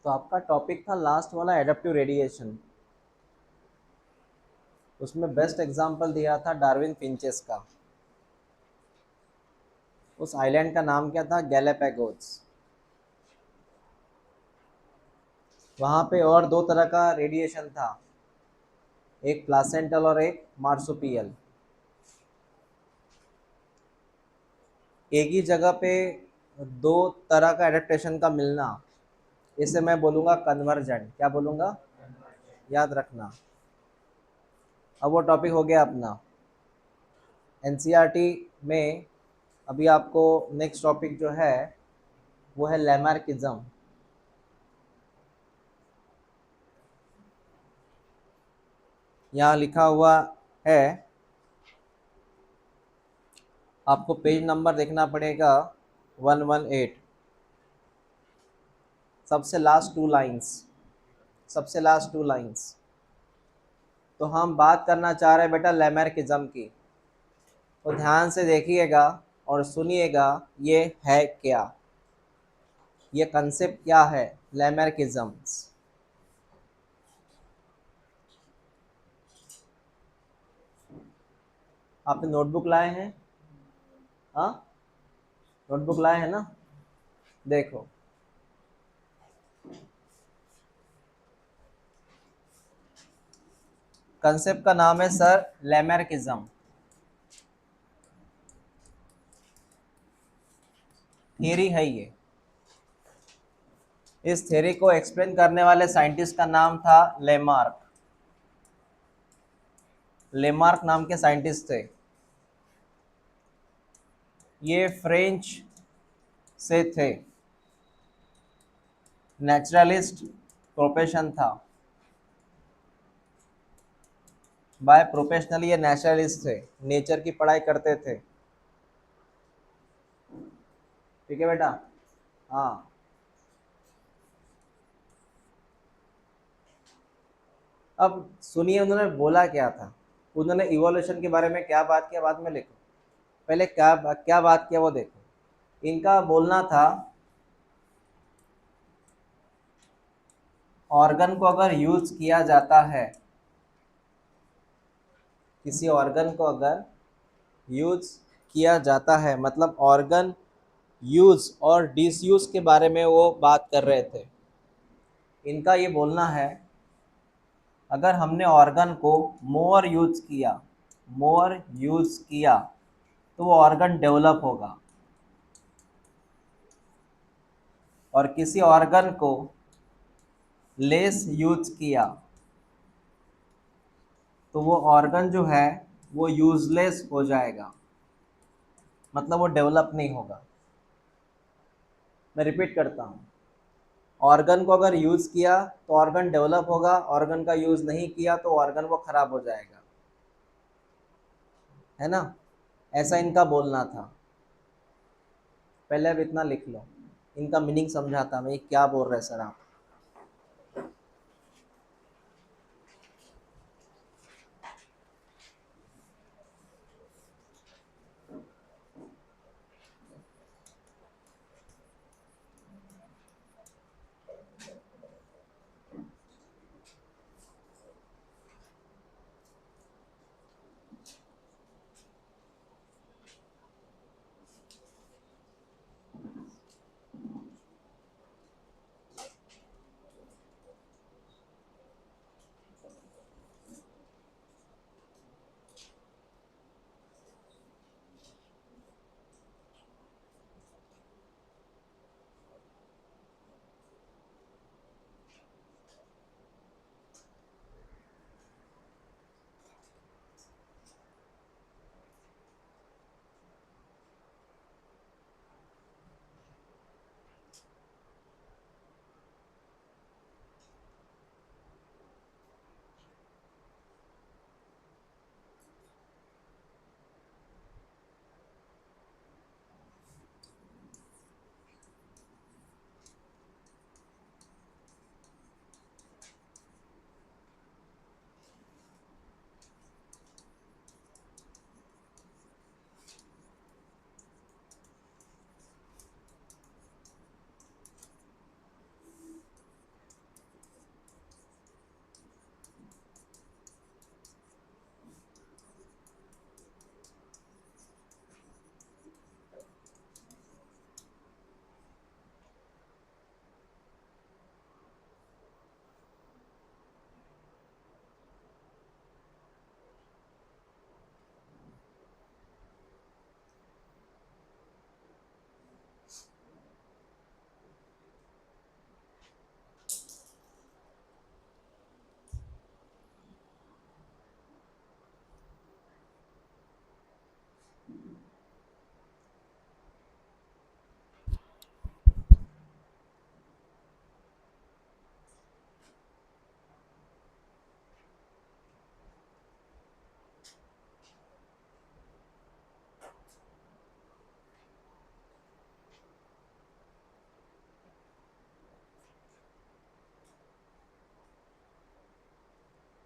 तो आपका टॉपिक था लास्ट वाला एडेप्टिव रेडिएशन। उसमें बेस्ट एग्जांपल दिया था डार्विन फिंचेस का। उस आइलैंड का नाम क्या था? गैलापागोस। वहाँ पे और दो तरह का रेडिएशन था, एक प्लासेंटल और एक मार्सुपियल। एक ही जगह पे दो तरह का एडेप्टेशन का मिलना, इसे मैं बोलूँगा कन्वर्जेंट। क्या बोलूँगा? याद रखना। अब वो टॉपिक हो गया अपना एनसीईआरटी में। अभी आपको नेक्स्ट टॉपिक जो है वो है लैमार्किज्म। यहाँ लिखा हुआ है, आपको पेज नंबर देखना पड़ेगा 118। सबसे लास्ट टू लाइंस, सबसे लास्ट टू लाइंस। तो हम बात करना चाह रहे हैं बेटा लैमार्किज्म की। तो ध्यान से देखिएगा और सुनिएगा, ये है क्या, ये कंसेप्ट क्या है लैमार्किज्म। आपने नोटबुक लाए हैं? हाँ, नोटबुक लाए हैं ना? देखो, कंसेप्ट का नाम है सर लैमार्किज्म। थियरी है ये। इस थियरी को एक्सप्लेन करने वाले साइंटिस्ट का नाम था लेमार्क। लेमार्क नाम के साइंटिस्ट थे। ये फ्रेंच से थे। नेचुरलिस्ट प्रोफेशन था। बाय प्रोफेशनली ये नेचुरलिस्ट थे, नेचर की पढ़ाई करते थे। ठीक है बेटा? हाँ। अब सुनिए उन्होंने बोला क्या था। उन्होंने इवोल्यूशन के बारे में क्या बात किया बाद में लिखो, पहले क्या क्या बात किया वो देखो। इनका बोलना था, ऑर्गन को अगर यूज किया जाता है, किसी ऑर्गन को अगर यूज किया जाता है, मतलब ऑर्गन यूज और डिसयूज के बारे में वो बात कर रहे थे। इनका ये बोलना है, अगर हमने ऑर्गन को मोर यूज किया तो वो ऑर्गन डेवलप होगा, और किसी ऑर्गन को लेस यूज किया तो वो ऑर्गन जो है वो यूजलेस हो जाएगा, मतलब वो डेवलप नहीं होगा। मैं रिपीट करता हूँ, ऑर्गन को अगर यूज किया तो ऑर्गन डेवलप होगा, ऑर्गन का यूज नहीं किया तो ऑर्गन वो खराब हो जाएगा, है ना? ऐसा इनका बोलना था। पहले अब इतना लिख लो, इनका मीनिंग समझाता मैं, ये क्या बोल रहे सर आप।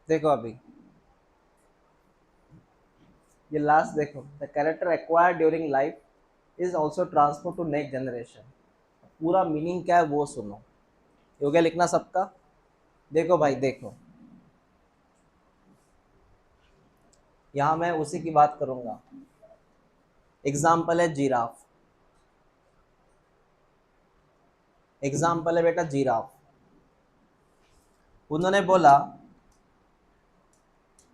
देखो अभी ये लास्ट देखो, the character acquired during life is also transfer to next generation. पूरा मीनिंग क्या है वो सुनो। हो गया लिखना सबका? देखो भाई देखो, यहाँ मैं उसी की बात करूंगा। एग्जाम्पल है जिराफ। एग्जाम्पल है बेटा जिराफ। उन्होंने बोला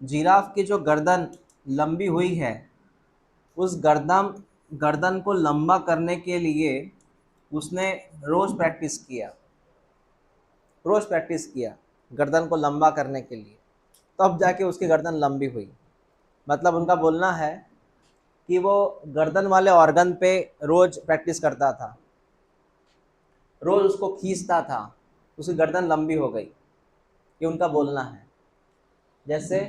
जिराफ की जो गर्दन लंबी हुई है, उस गर्दन गर्दन को लंबा करने के लिए उसने रोज प्रैक्टिस किया। रोज प्रैक्टिस किया गर्दन को लंबा करने के लिए, तब जाके उसकी गर्दन लंबी हुई। मतलब उनका बोलना है कि वो गर्दन वाले ऑर्गन पे रोज प्रैक्टिस करता था, रोज उसको खींचता था, उसकी गर्दन लंबी हो गई। ये उनका बोलना है। जैसे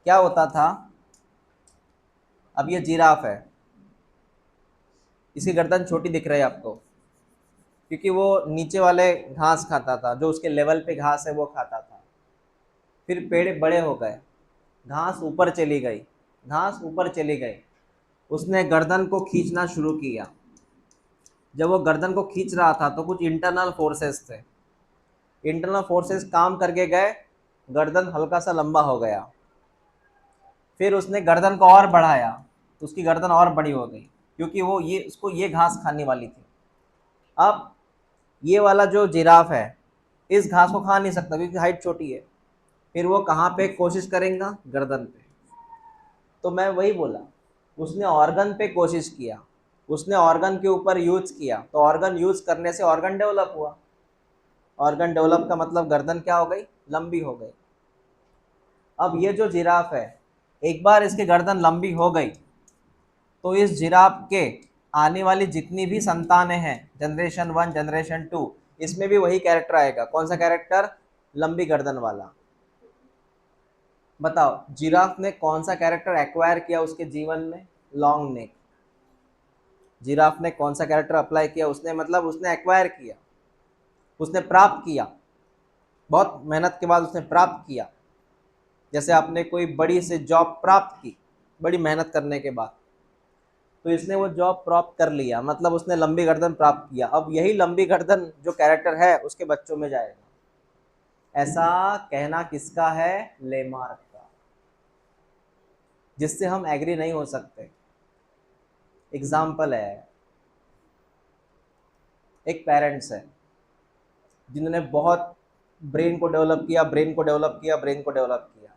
क्या होता था, अब ये जिराफ है, इसकी गर्दन छोटी दिख रही है आपको, क्योंकि वो नीचे वाले घास खाता था, जो उसके लेवल पे घास है वो खाता था। फिर पेड़ बड़े हो गए, घास ऊपर चली गई, घास ऊपर चली गई, उसने गर्दन को खींचना शुरू किया। जब वो गर्दन को खींच रहा था तो कुछ इंटरनल फोर्सेस थे, इंटरनल फोर्सेस काम करके गए, गर्दन हल्का सा लंबा हो गया। फिर उसने गर्दन को और बढ़ाया तो उसकी गर्दन और बड़ी हो गई, क्योंकि वो ये उसको ये घास खाने वाली थी। अब ये वाला जो जिराफ है इस घास को खा नहीं सकता क्योंकि हाइट छोटी है। फिर वो कहाँ पे कोशिश करेगा? गर्दन पे। तो मैं वही बोला, उसने ऑर्गन पे कोशिश किया, उसने ऑर्गन के ऊपर यूज किया, तो ऑर्गन यूज करने से ऑर्गन डेवलप हुआ। ऑर्गन डेवलप का मतलब गर्दन क्या हो गई? लंबी हो गई। अब ये जो जिराफ है, एक बार इसकी गर्दन लंबी हो गई तो इस जिराफ के आने वाली जितनी भी संतानें हैं, जनरेशन 1 जनरेशन 2, इसमें भी वही कैरेक्टर आएगा। कौन सा कैरेक्टर? लंबी गर्दन वाला। बताओ जिराफ ने कौन सा कैरेक्टर एक्वायर किया उसके जीवन में? Long neck. जिराफ ने कौन सा कैरेक्टर अप्लाई किया? उसने मतलब उसने एक्वायर किया, उसने प्राप्त किया, बहुत मेहनत के बाद उसने प्राप्त किया। जैसे आपने कोई बड़ी से जॉब प्राप्त की बड़ी मेहनत करने के बाद, तो इसने वो जॉब प्राप्त कर लिया, मतलब उसने लंबी गर्दन प्राप्त किया। अब यही लंबी गर्दन जो कैरेक्टर है उसके बच्चों में जाएगा। ऐसा कहना किसका है? लेमार्क का, जिससे हम एग्री नहीं हो सकते। एग्जाम्पल है, एक पेरेंट्स है जिन्होंने बहुत ब्रेन को डेवलप किया, ब्रेन को डेवलप किया, ब्रेन को डेवलप किया,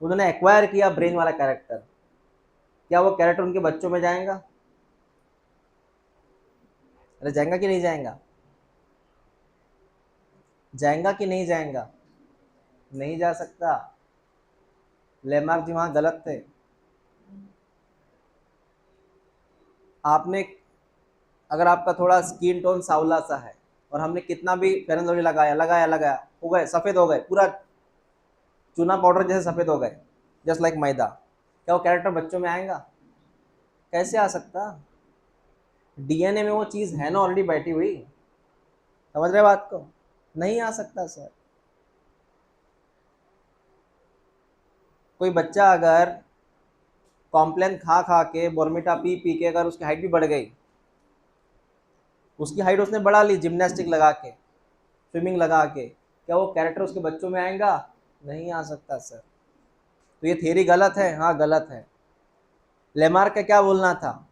उन्होंने एक्वायर किया ब्रेन वाला कैरेक्टर। क्या वो कैरेक्टर उनके बच्चों में जाएगा? अरे जाएगा कि नहीं जाएगा? जाएगा कि नहीं जाएगा? नहीं जा सकता। लेमार्क जी वहां गलत थे। आपने, अगर आपका थोड़ा स्किन टोन सावला सा है और हमने कितना भी फेयर एंड लवली लगाया लगाया लगाया, हो गए सफ़ेद, हो गए पूरा चूना पाउडर जैसे सफ़ेद हो गए, जस्ट लाइक मैदा, क्या वो कैरेक्टर बच्चों में आएगा? कैसे आ सकता? डीएनए में वो चीज़ है ना ऑलरेडी बैठी हुई। समझ रहे बात को? नहीं आ सकता सर। कोई बच्चा अगर कॉम्प्लेन खा खा के, बोर्मिटा पी पी के, अगर उसकी हाइट भी बढ़ गई, उसकी हाइट उसने बढ़ा ली जिम्नास्टिक लगा के, स्विमिंग लगा के, क्या वो कैरेक्टर उसके बच्चों में आएगा? नहीं आ सकता सर। तो ये थ्योरी गलत है? हाँ गलत है। लेमार्क का क्या बोलना था?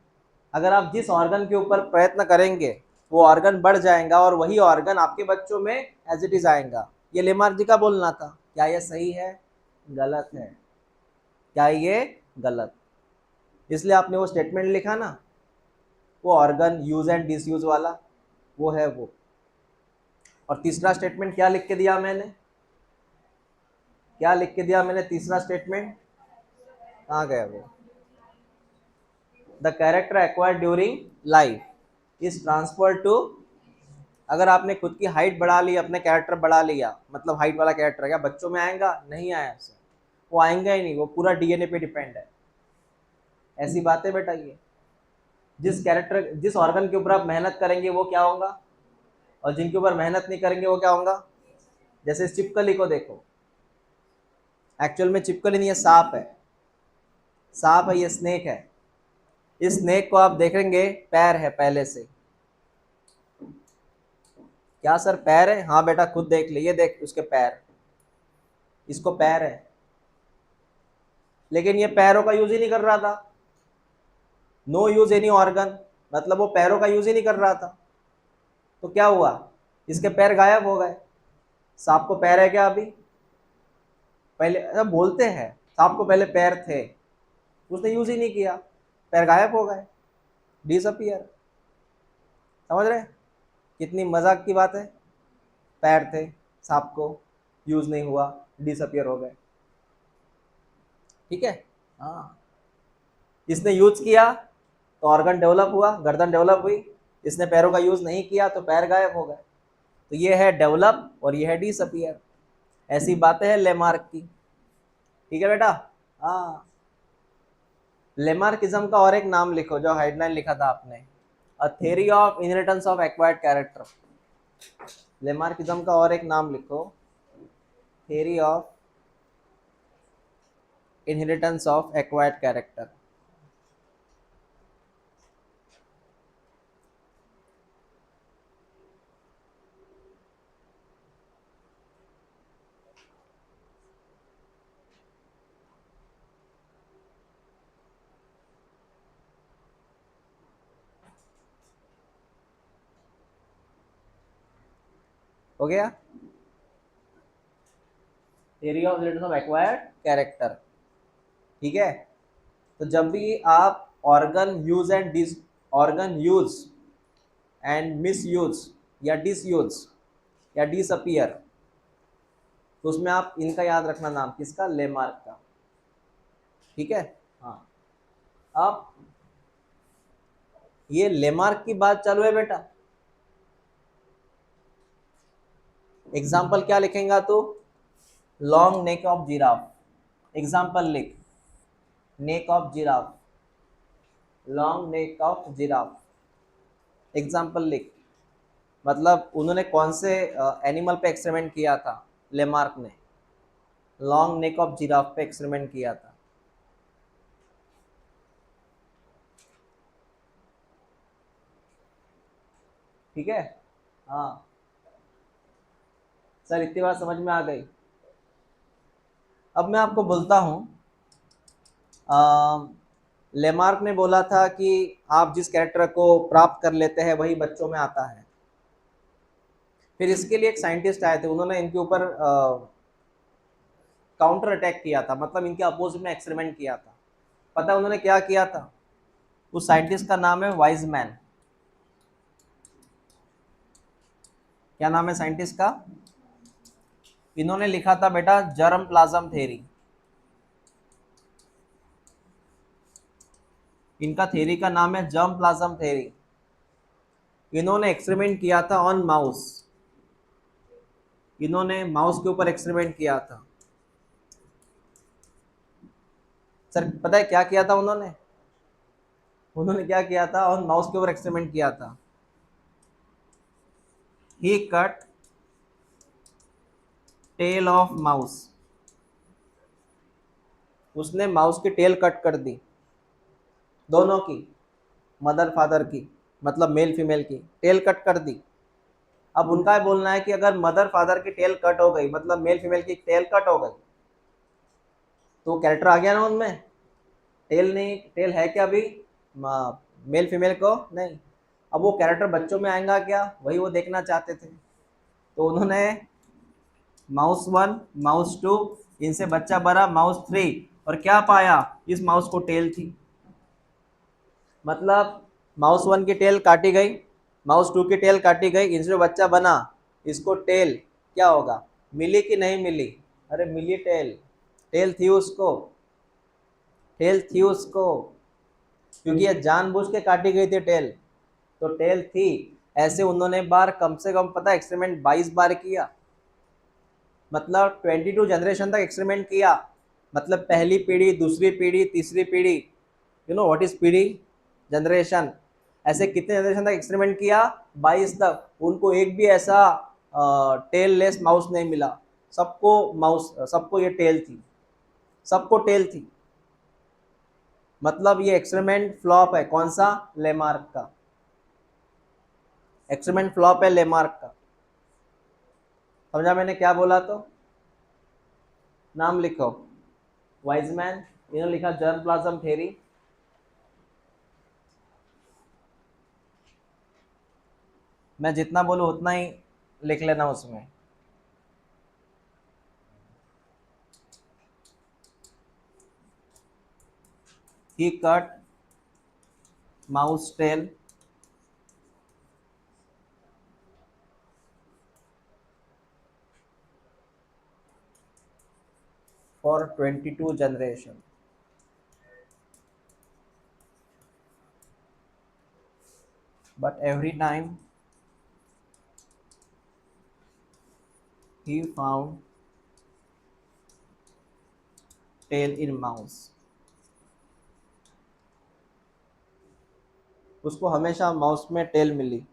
अगर आप जिस ऑर्गन के ऊपर प्रयत्न करेंगे वो ऑर्गन बढ़ जाएगा और वही ऑर्गन आपके बच्चों में एज इट इज आएगा। ये लेमार्क जी का बोलना था। क्या ये सही है? गलत है। क्या ये गलत? इसलिए आपने वो स्टेटमेंट लिखा ना, वो ऑर्गन यूज एंड डिसयूज वाला, वो है वो। और तीसरा स्टेटमेंट क्या लिख के दिया मैंने? क्या लिख के दिया मैंने तीसरा स्टेटमेंट? कहाँ गया वो? The character acquired during life is transfer to. अगर आपने खुद की हाइट बढ़ा ली, अपने कैरेक्टर बढ़ा लिया, मतलब हाइट वाला कैरेक्टर, क्या बच्चों में आएगा? नहीं आया सर, वो आएंगे ही नहीं, वो पूरा डीएनए पे डिपेंड है। ऐसी बात है बेटा ये। जिस कैरेक्टर, जिस ऑर्गन के ऊपर आप मेहनत करेंगे वो क्या होगा, और जिनके ऊपर मेहनत नहीं करेंगे वो क्या होगा? जैसे इस छिपकली को देखो, एक्चुअल में छिपकली नहीं है, सांप है, सांप है, ये स्नेक है। इस स्नेक को आप देखेंगे पैर है पहले से। क्या सर पैर है? हाँ बेटा खुद देख ले, ये देख उसके पैर, इसको पैर है, लेकिन ये पैरों का यूज ही नहीं कर रहा था। नो यूज एनी ऑर्गन, मतलब वो पैरों का यूज ही नहीं कर रहा था। तो क्या हुआ, इसके पैर गायब हो गए। सांप को पैर है क्या अभी? पहले बोलते हैं सांप को पहले पैर थे, उसने यूज ही नहीं किया, पैर गायब हो गए, डिसअपियर। समझ रहे कितनी मजाक की बात है? पैर थे सांप को, यूज नहीं हुआ, डिसअपियर हो गए। ठीक है, हाँ। इसने यूज किया तो ऑर्गन डेवलप हुआ, गर्दन डेवलप हुई। इसने पैरों का यूज नहीं किया तो पैर गायब हो गए। तो ये है डेवलप और ये है डिसअपियर। ऐसी बातें हैं लेमार्क की। ठीक है बेटा, हाँ। लेमार्किज्म का और एक नाम लिखो जो हेडलाइन लिखा था आपने, a theory of inheritance of acquired character. Lamarckism का और एक नाम लिखो, theory of inheritance of acquired character. हो गया, theory of inheritance of acquired character. ठीक है, तो जब भी आप organ use and miss use या डिसयूज या डिसअपियर, तो उसमें आप इनका याद रखना नाम, किसका? लेमार्क का। ठीक है, हाँ। अब ये लेमार्क की बात चालू है बेटा, एग्जाम्पल क्या लिखेगा तू? Long neck of giraffe, example लिख, neck of giraffe, long neck of giraffe, example लिख। मतलब उन्होंने कौन से एनिमल पे एक्सपेरिमेंट किया था? लेमार्क ने लॉन्ग नेक ऑफ जिराफ पे एक्सपेरिमेंट किया था। ठीक है, हाँ सर, इतनी बात समझ में आ गई। अब मैं आपको बोलता हूँ, लेमार्क ने बोला था कि आप जिस कैरेक्टर को प्राप्त कर लेते हैं वही बच्चों में आता है। फिर इसके लिए एक साइंटिस्ट आए थे, उन्होंने इनके ऊपर काउंटर अटैक किया था, मतलब इनके अपोजिट में एक्सपेरिमेंट किया था। पता है उन्होंने क्या किया था? उस साइंटिस्ट का नाम है वाइजमैन। क्या नाम है साइंटिस्ट का? इन्होंने लिखा था बेटा जर्म प्लाज्म थ्योरी। इनका थ्योरी का नाम है जर्म प्लाज्म थ्योरी। इन्होंने एक्सपेरिमेंट किया था ऑन माउस, इन्होंने माउस के ऊपर एक्सपेरिमेंट किया था। सर पता है क्या किया था उन्होंने? उन्होंने क्या किया था? ऑन माउस के ऊपर एक्सपेरिमेंट किया था। ही कट टेल ऑफ माउस, उसने माउस की टेल कट कर दी, दोनों की, मदर फादर की, मतलब मेल फीमेल की टेल कट कर दी। अब उनका बोलना है कि अगर मदर फादर की टेल कट हो गई, मतलब मेल फीमेल की टेल कट हो गई, तो कैरेक्टर आ गया ना उनमें? टेल नहीं, टेल है क्या अभी मेल फीमेल को? नहीं। अब वो कैरेक्टर बच्चों में आएगा क्या? वही वो देखना चाहते थे। तो उन्होंने माउस 1, माउस 2, इनसे बच्चा बना माउस 3, और क्या पाया? इस माउस को टेल थी। मतलब माउस 1 की टेल काटी गई, माउस 2 की टेल काटी गई, इनसे जो बच्चा बना इसको टेल क्या होगा? मिली कि नहीं मिली? अरे मिली टेल, टेल थी उसको, टेल थी उसको, क्योंकि ये जानबूझ के काटी गई थी टेल, तो टेल थी। ऐसे उन्होंने बार कम से कम पता एक्सपेरिमेंट 22 बार किया, मतलब 22 जनरेशन तक एक्सपेरिमेंट किया। मतलब पहली पीढ़ी, दूसरी पीढ़ी, तीसरी पीढ़ी, यू नो व्हाट इज पीढ़ी? जनरेशन। ऐसे कितने जनरेशन तक एक्सपेरिमेंट किया? 22 तक। उनको एक भी ऐसा टेल लेस माउस नहीं मिला, सबको ये टेल थी, सबको टेल थी। मतलब ये एक्सपेरिमेंट फ्लॉप है। कौन सा? लेमार्क का एक्सपेरिमेंट फ्लॉप है, लेमार्क का। समझा मैंने क्या बोला? तो नाम लिखो। वाइजमैन, इन्होंने लिखा जर्म प्लाज्म थ्योरी। मैं जितना बोलूँ उतना ही लिख लेना उसमें। He cut mouse tail for 22 generation. But every time he found tail in mouse, उसको हमेशा माउस में टेल मिली।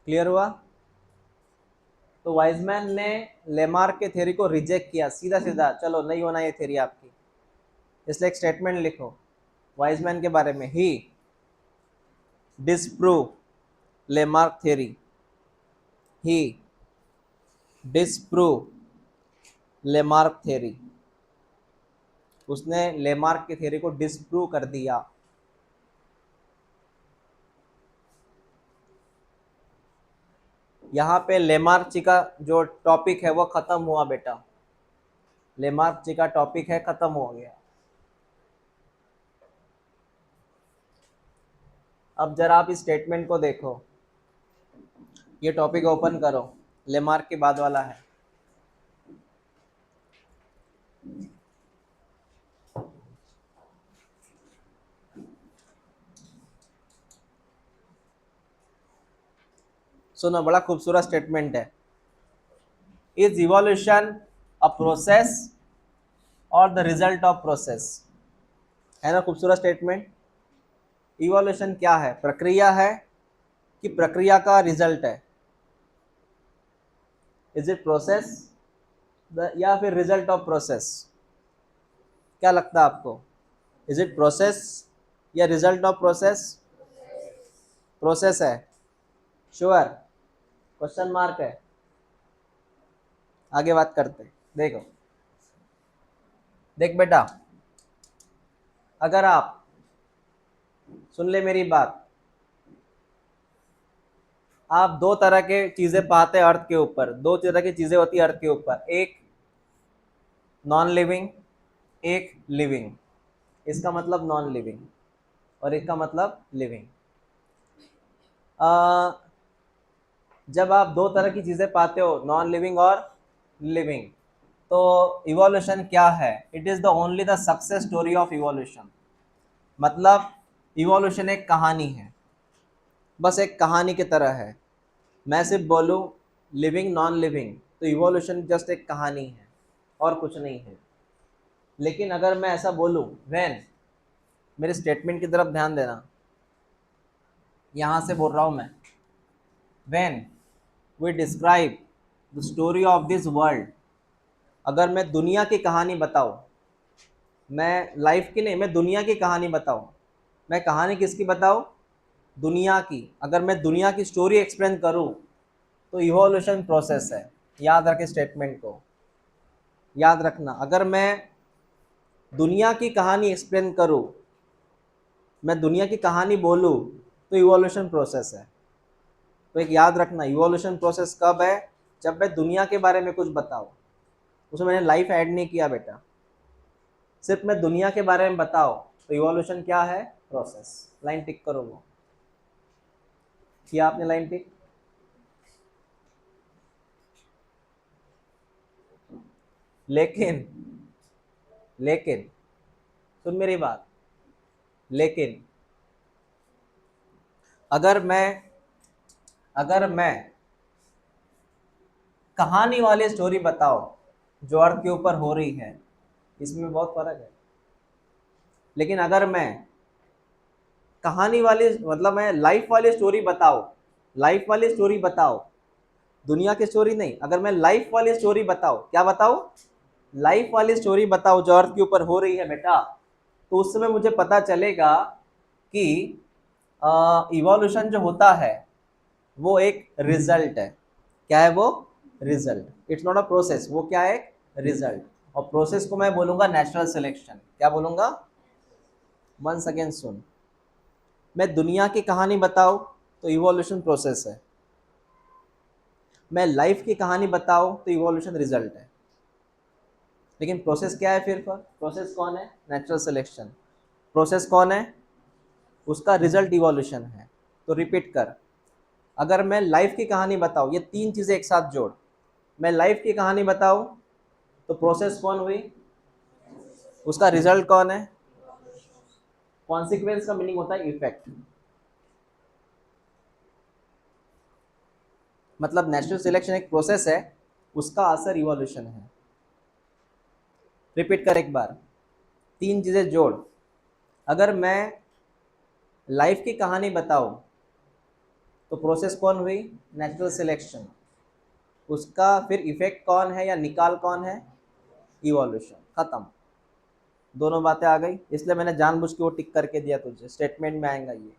क्लियर हुआ? तो वाइजमैन ने लेमार्क के थ्योरी को रिजेक्ट किया सीधा सीधा, चलो नहीं होना ये थ्योरी आपकी, इसलिए एक स्टेटमेंट लिखो वाइजमैन के बारे में। ही डिसप्रूव लेमार्क थ्योरी। ही डिसप्रूव लेमार्क थ्योरी। उसने लेमार्क की थ्योरी को डिसप्रूव कर दिया। यहाँ पे लेमार्क जी का जो टॉपिक है वो खत्म हुआ बेटा। लेमार्क जी का टॉपिक है, खत्म हो गया। अब जरा आप इस स्टेटमेंट को देखो, ये टॉपिक ओपन करो, लेमार्क के बाद वाला है। सुनो, बड़ा खूबसूरत स्टेटमेंट है। इज इवोल्यूशन अ प्रोसेस और द रिजल्ट ऑफ प्रोसेस? है ना खूबसूरत स्टेटमेंट। इवोल्यूशन क्या है? प्रक्रिया है कि प्रक्रिया का रिजल्ट है? इज इट प्रोसेस या फिर रिजल्ट ऑफ प्रोसेस? क्या लगता है आपको? इज इट प्रोसेस या रिजल्ट ऑफ प्रोसेस? प्रोसेस है। श्योर? क्वेश्चन मार्क है। आगे बात करते हैं। देखो, देख बेटा, अगर आप सुन ले मेरी बात, आप दो तरह के चीजें पाते हैं अर्थ के ऊपर। दो तरह की चीजें होती है अर्थ के ऊपर, एक नॉन लिविंग, एक लिविंग। इसका मतलब नॉन लिविंग और इसका मतलब लिविंग। जब आप दो तरह की चीजें पाते हो, नॉन लिविंग और लिविंग, तो इवोल्यूशन क्या है? It is the only the success story of evolution. मतलब इवोल्यूशन एक कहानी है, बस एक कहानी की तरह है। मैं सिर्फ बोलूं लिविंग नॉन लिविंग, तो इवोल्यूशन जस्ट एक कहानी है और कुछ नहीं है। लेकिन अगर मैं ऐसा बोलूं, व्हेन, मेरे स्टेटमेंट की तरफ ध्यान देना, यहां से बोल रहा हूं मैं, when we describe the story of this world, अगर मैं दुनिया की कहानी बताऊं, मैं लाइफ की नहीं, मैं दुनिया की कहानी बताऊं। मैं कहानी किसकी बताऊं? दुनिया की। अगर मैं दुनिया की स्टोरी एक्सप्लेन करूं, तो इवोल्यूशन प्रोसेस है। याद रखें स्टेटमेंट को, याद रखना। अगर मैं दुनिया की कहानी एक्सप्लेन करूं, मैं दुनिया की कहानी बोलूं, तो इवोल्यूशन प्रोसेस है। तो एक याद रखना, इवोल्यूशन प्रोसेस कब है? जब मैं दुनिया के बारे में कुछ बताऊं। उसमें मैंने लाइफ ऐड नहीं किया बेटा, सिर्फ मैं दुनिया के बारे में बताओ, तो इवोल्यूशन क्या है? प्रोसेस। लाइन टिक करो। वो किया आपने लाइन टिक? लेकिन लेकिन सुन मेरी बात, लेकिन अगर मैं अगर मैं कहानी वाली स्टोरी बताओ जो अर्थ के ऊपर हो रही है, इसमें बहुत फर्क है। लेकिन अगर मैं कहानी वाली मतलब मैं लाइफ वाली स्टोरी बताओ, लाइफ वाली स्टोरी बताओ, दुनिया की स्टोरी नहीं, अगर मैं लाइफ वाली स्टोरी बताओ, क्या बताओ, लाइफ वाली स्टोरी बताओ जो अर्थ के ऊपर हो रही है बेटा, तो उस समय मुझे पता चलेगा कि इवोल्यूशन जो होता है वो एक रिजल्ट है। क्या है वो? Result. It's not a process, वो क्या है? रिजल्ट। और प्रोसेस को मैं बोलूंगा नेचुरल सिलेक्शन। क्या बोलूंगा? वंस अगेन सुन, मैं दुनिया की कहानी बताऊं तो इवोल्यूशन प्रोसेस है, मैं लाइफ की कहानी बताऊं तो इवोल्यूशन रिजल्ट है। लेकिन प्रोसेस क्या है फिर? पर प्रोसेस कौन है? Natural selection. प्रोसेस कौन है? उसका रिजल्ट इवोल्यूशन है। तो रिपीट कर, अगर मैं लाइफ की कहानी बताऊं, ये तीन चीजें एक साथ जोड़, मैं लाइफ की कहानी बताऊं तो प्रोसेस कौन हुई? उसका रिजल्ट कौन है? कॉन्सिक्वेंस का मीनिंग होता है इफेक्ट। मतलब नेचुरल सिलेक्शन एक प्रोसेस है, उसका असर इवोल्यूशन है। रिपीट कर एक बार, तीन चीजें जोड़, अगर मैं लाइफ की कहानी बताऊं तो प्रोसेस कौन हुई? Natural selection. उसका फिर इफेक्ट कौन है या निकाल कौन है? इवोल्यूशन। खत्म। दोनों बातें आ गई, इसलिए मैंने जानबूझ के वो टिक करके दिया तुझे, स्टेटमेंट में आएगा ये।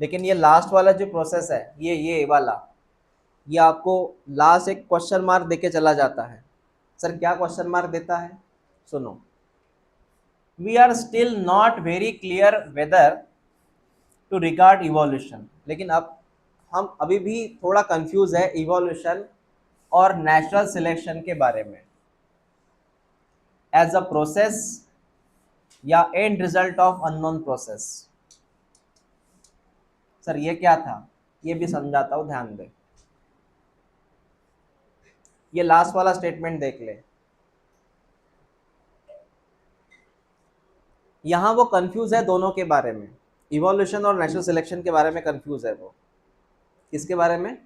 लेकिन ये लास्ट वाला जो प्रोसेस है, ये वाला, ये आपको लास्ट एक क्वेश्चन मार्क देके चला जाता है। सर क्या क्वेश्चन मार्क देता है? सुनो, we are still not very clear whether to regard evolution. लेकिन अब हम अभी भी थोड़ा कंफ्यूज है इवोल्यूशन और नेचुरल सिलेक्शन के बारे में, एज अ प्रोसेस या and result of unknown process. Sir ये क्या था? ये भी समझाता हूं, ध्यान दे। ये लास्ट वाला स्टेटमेंट देख ले, यहां वो कंफ्यूज है दोनों के बारे में, इवोल्यूशन और नेचुरल सिलेक्शन के बारे में कंफ्यूज है वो। किसके बारे में?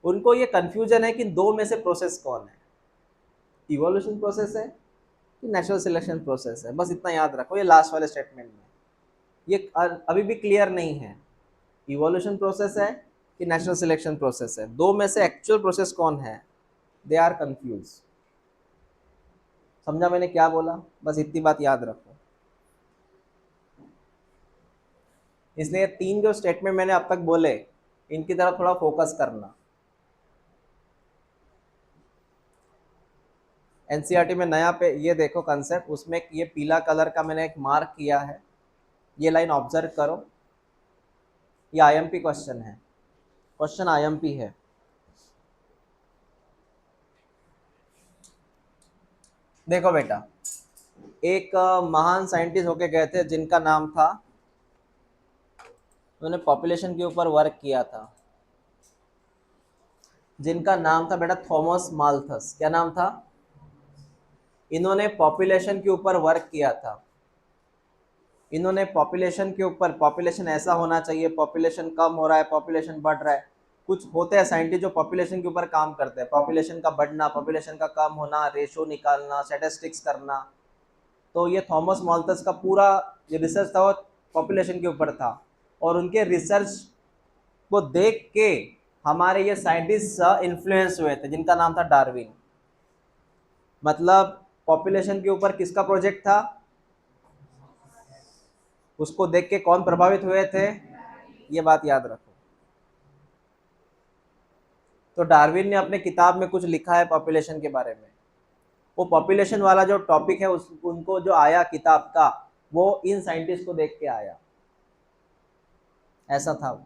उनको ये कंफ्यूजन है कि दो में से प्रोसेस कौन है, इवोल्यूशन प्रोसेस है कि नेचुरल सिलेक्शन प्रोसेस है। बस इतना याद रखो ये लास्ट वाले स्टेटमेंट में, ये अभी भी क्लियर नहीं है, इवोल्यूशन प्रोसेस है कि नेचुरल सिलेक्शन प्रोसेस है, दो में से एक्चुअल प्रोसेस कौन है, दे आर कंफ्यूज। समझा मैंने क्या बोला? बस इतनी बात याद रखो। इसलिए तीन जो स्टेटमेंट मैंने अब तक बोले, इनकी तरफ थोड़ा फोकस करना। एनसीईआरटी में नया पे ये देखो कंसेप्ट, उसमें ये पीला कलर का मैंने एक मार्क किया है, ये लाइन ऑब्जर्व करो, ये आईएमपी क्वेश्चन है, क्वेश्चन आईएमपी है। देखो बेटा, एक महान साइंटिस्ट होके गए थे जिनका नाम था, उन्होंने पॉपुलेशन के ऊपर वर्क किया था, जिनका नाम था बेटा थॉमस माल्थस। क्या नाम था? इन्होंने पॉपुलेशन के ऊपर वर्क किया था, इन्होंने पॉपुलेशन के ऊपर, पॉपुलेशन ऐसा होना चाहिए, पॉपुलेशन कम हो रहा है, पॉपुलेशन बढ़ रहा है, कुछ होते हैं साइंटिस्ट जो पॉपुलेशन के ऊपर काम करते हैं, पॉपुलेशन का बढ़ना, पॉपुलेशन का कम होना, रेशो निकालना, स्टैटिस्टिक्स करना। तो ये थॉमस माल्थस का पूरा जो रिसर्च था वो पॉपुलेशन के ऊपर था, और उनके रिसर्च को देख के हमारे ये साइंटिस्ट इन्फ्लुएंस हुए थे, जिनका नाम था डार्विन। मतलब पॉपुलेशन के ऊपर किसका प्रोजेक्ट था? उसको देख के कौन प्रभावित हुए थे? ये बात याद रखो। तो डार्विन ने अपने किताब में कुछ लिखा है पॉपुलेशन के बारे में, वो पॉपुलेशन वाला जो टॉपिक है उस उनको जो आया किताब का, वो इन साइंटिस्ट को देख के आया, ऐसा था वो।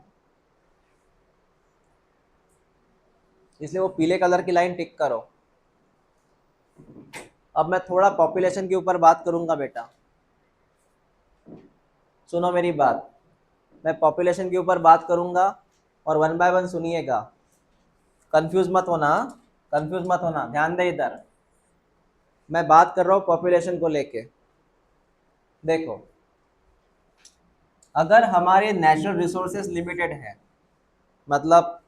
इसलिए वो पीले कलर की लाइन टिक करो। अब मैं थोड़ा पॉपुलेशन के ऊपर बात करूंगा बेटा, सुनो मेरी बात। मैं पॉपुलेशन के ऊपर बात करूंगा और वन बाय वन सुनिएगा, कंफ्यूज मत होना, कंफ्यूज मत होना, ध्यान दे इधर। मैं बात कर रहा हूँ पॉपुलेशन को लेके। देखो, अगर हमारे नेचुरल रिसोर्सेज लिमिटेड है, मतलब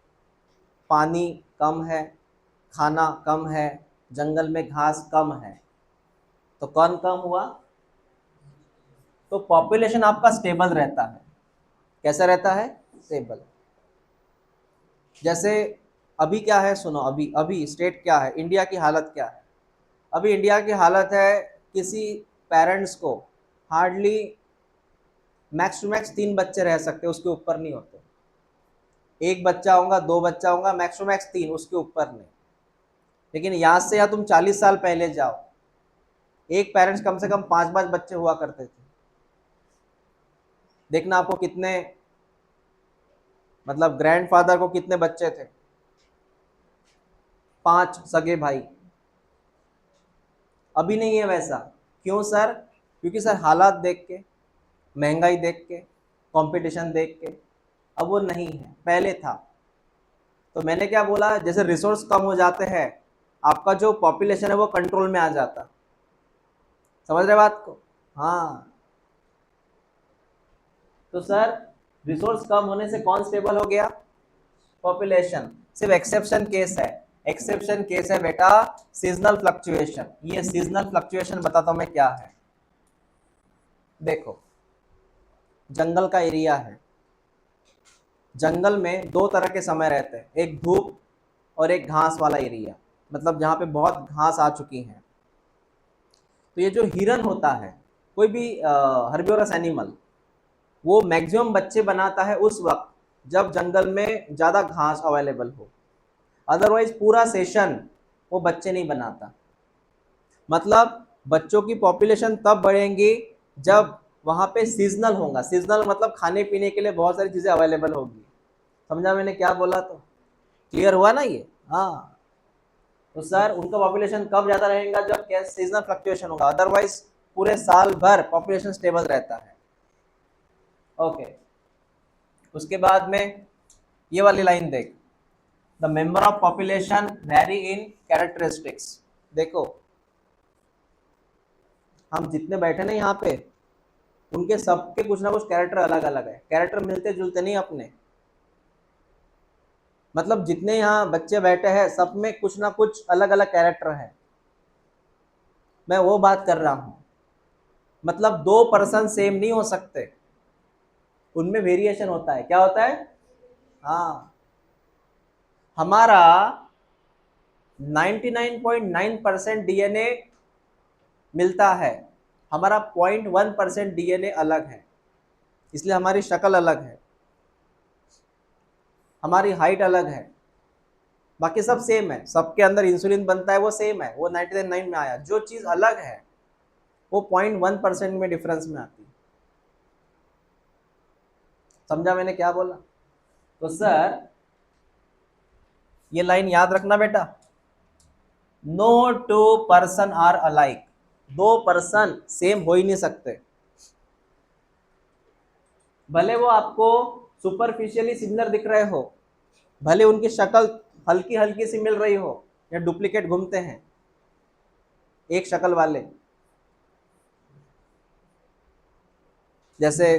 पानी कम है, खाना कम है, जंगल में घास कम है, तो कौन कम हुआ? तो पॉपुलेशन आपका स्टेबल रहता है। कैसा रहता है? स्टेबल। जैसे अभी क्या है, सुनो, अभी अभी स्टेट क्या है, इंडिया की हालत क्या है? अभी इंडिया की हालत है, किसी पेरेंट्स को हार्डली मैक्स टू मैक्स 3 बच्चे रह सकते, उसके ऊपर नहीं होते। एक बच्चा होगा, 2 बच्चा होगा, मैक्स टू मैक्स 3, उसके ऊपर नहीं। लेकिन यहाँ से या तुम 40 साल पहले जाओ, एक पेरेंट्स कम से कम 5-5 बच्चे हुआ करते थे। देखना आपको कितने, मतलब ग्रैंडफादर को कितने बच्चे थे? 5 सगे भाई। अभी नहीं है वैसा। क्यों सर? क्योंकि सर हालात देख के, महंगाई देख के, कंपटीशन देख के अब वो नहीं है, पहले था। तो मैंने क्या बोला, जैसे रिसोर्स कम हो जाते हैं, आपका जो पॉपुलेशन है वो कंट्रोल में आ जाता। समझ रहे बात को? हाँ। तो सर रिसोर्स कम होने से कौन स्टेबल हो गया? पॉपुलेशन। सिर्फ एक्सेप्शन केस है, एक्सेप्शन केस है बेटा, सीजनल फ्लक्चुएशन। ये सीजनल फ्लक्चुएशन बताता हूं मैं क्या है। देखो, जंगल का एरिया है, जंगल में 2 तरह के समय रहते हैं, एक धूप और एक घास वाला एरिया, मतलब जहाँ पे बहुत घास आ चुकी है। तो ये जो हिरन होता है, कोई भी हर्बिवोरस एनिमल, वो मैक्सिमम बच्चे बनाता है उस वक्त जब जंगल में ज़्यादा घास अवेलेबल हो, अदरवाइज पूरा सेशन वो बच्चे नहीं बनाता। मतलब बच्चों की पॉपुलेशन तब बढ़ेंगी जब वहाँ पे सीजनल होगा, सीजनल मतलब खाने पीने के लिए बहुत सारी चीज़ें अवेलेबल होगी। समझा मैंने क्या बोला? तो क्लियर हुआ ना ये? हाँ। तो सर उनका पॉपुलेशन कब ज़्यादा रहेगा? जब क्या सीजनल फ्लक्चुएशन होगा, अदरवाइज पूरे साल भर पॉपुलेशन स्टेबल रहता है। ओके। उसके बाद में ये वाली लाइन देख, the member of population very in characteristics. देखो, हम जितने बैठे ना यहाँ पे, उनके सबके कुछ ना कुछ कैरेक्टर अलग अलग है, कैरेक्टर मिलते जुलते नहीं अपने। मतलब जितने यहाँ बच्चे बैठे हैं सब में कुछ ना कुछ अलग अलग कैरेक्टर है, मैं वो बात कर रहा हूँ। मतलब 2 पर्सन सेम नहीं हो सकते, उनमें वेरिएशन होता है। क्या होता है? हाँ। हमारा 99.9% डीएनए मिलता है, हमारा 0.1% डीएनए अलग है, इसलिए हमारी शक्ल अलग है, हमारी हाइट अलग है। बाकी सब सेम है, सबके अंदर इंसुलिन बनता है वो सेम है, वो 99 में आया। जो चीज़ अलग है वो 0.1% में डिफरेंस में आती है। समझा मैंने क्या बोला? तो सर ये लाइन याद रखना बेटा, no 2 person are alike. 2 person same हो ही नहीं सकते, भले वो आपको सुपरफिशियली सिमिलर दिख रहे हो, भले उनकी शक्ल हल्की हल्की सी मिल रही हो, या डुप्लीकेट घूमते हैं एक शक्ल वाले। जैसे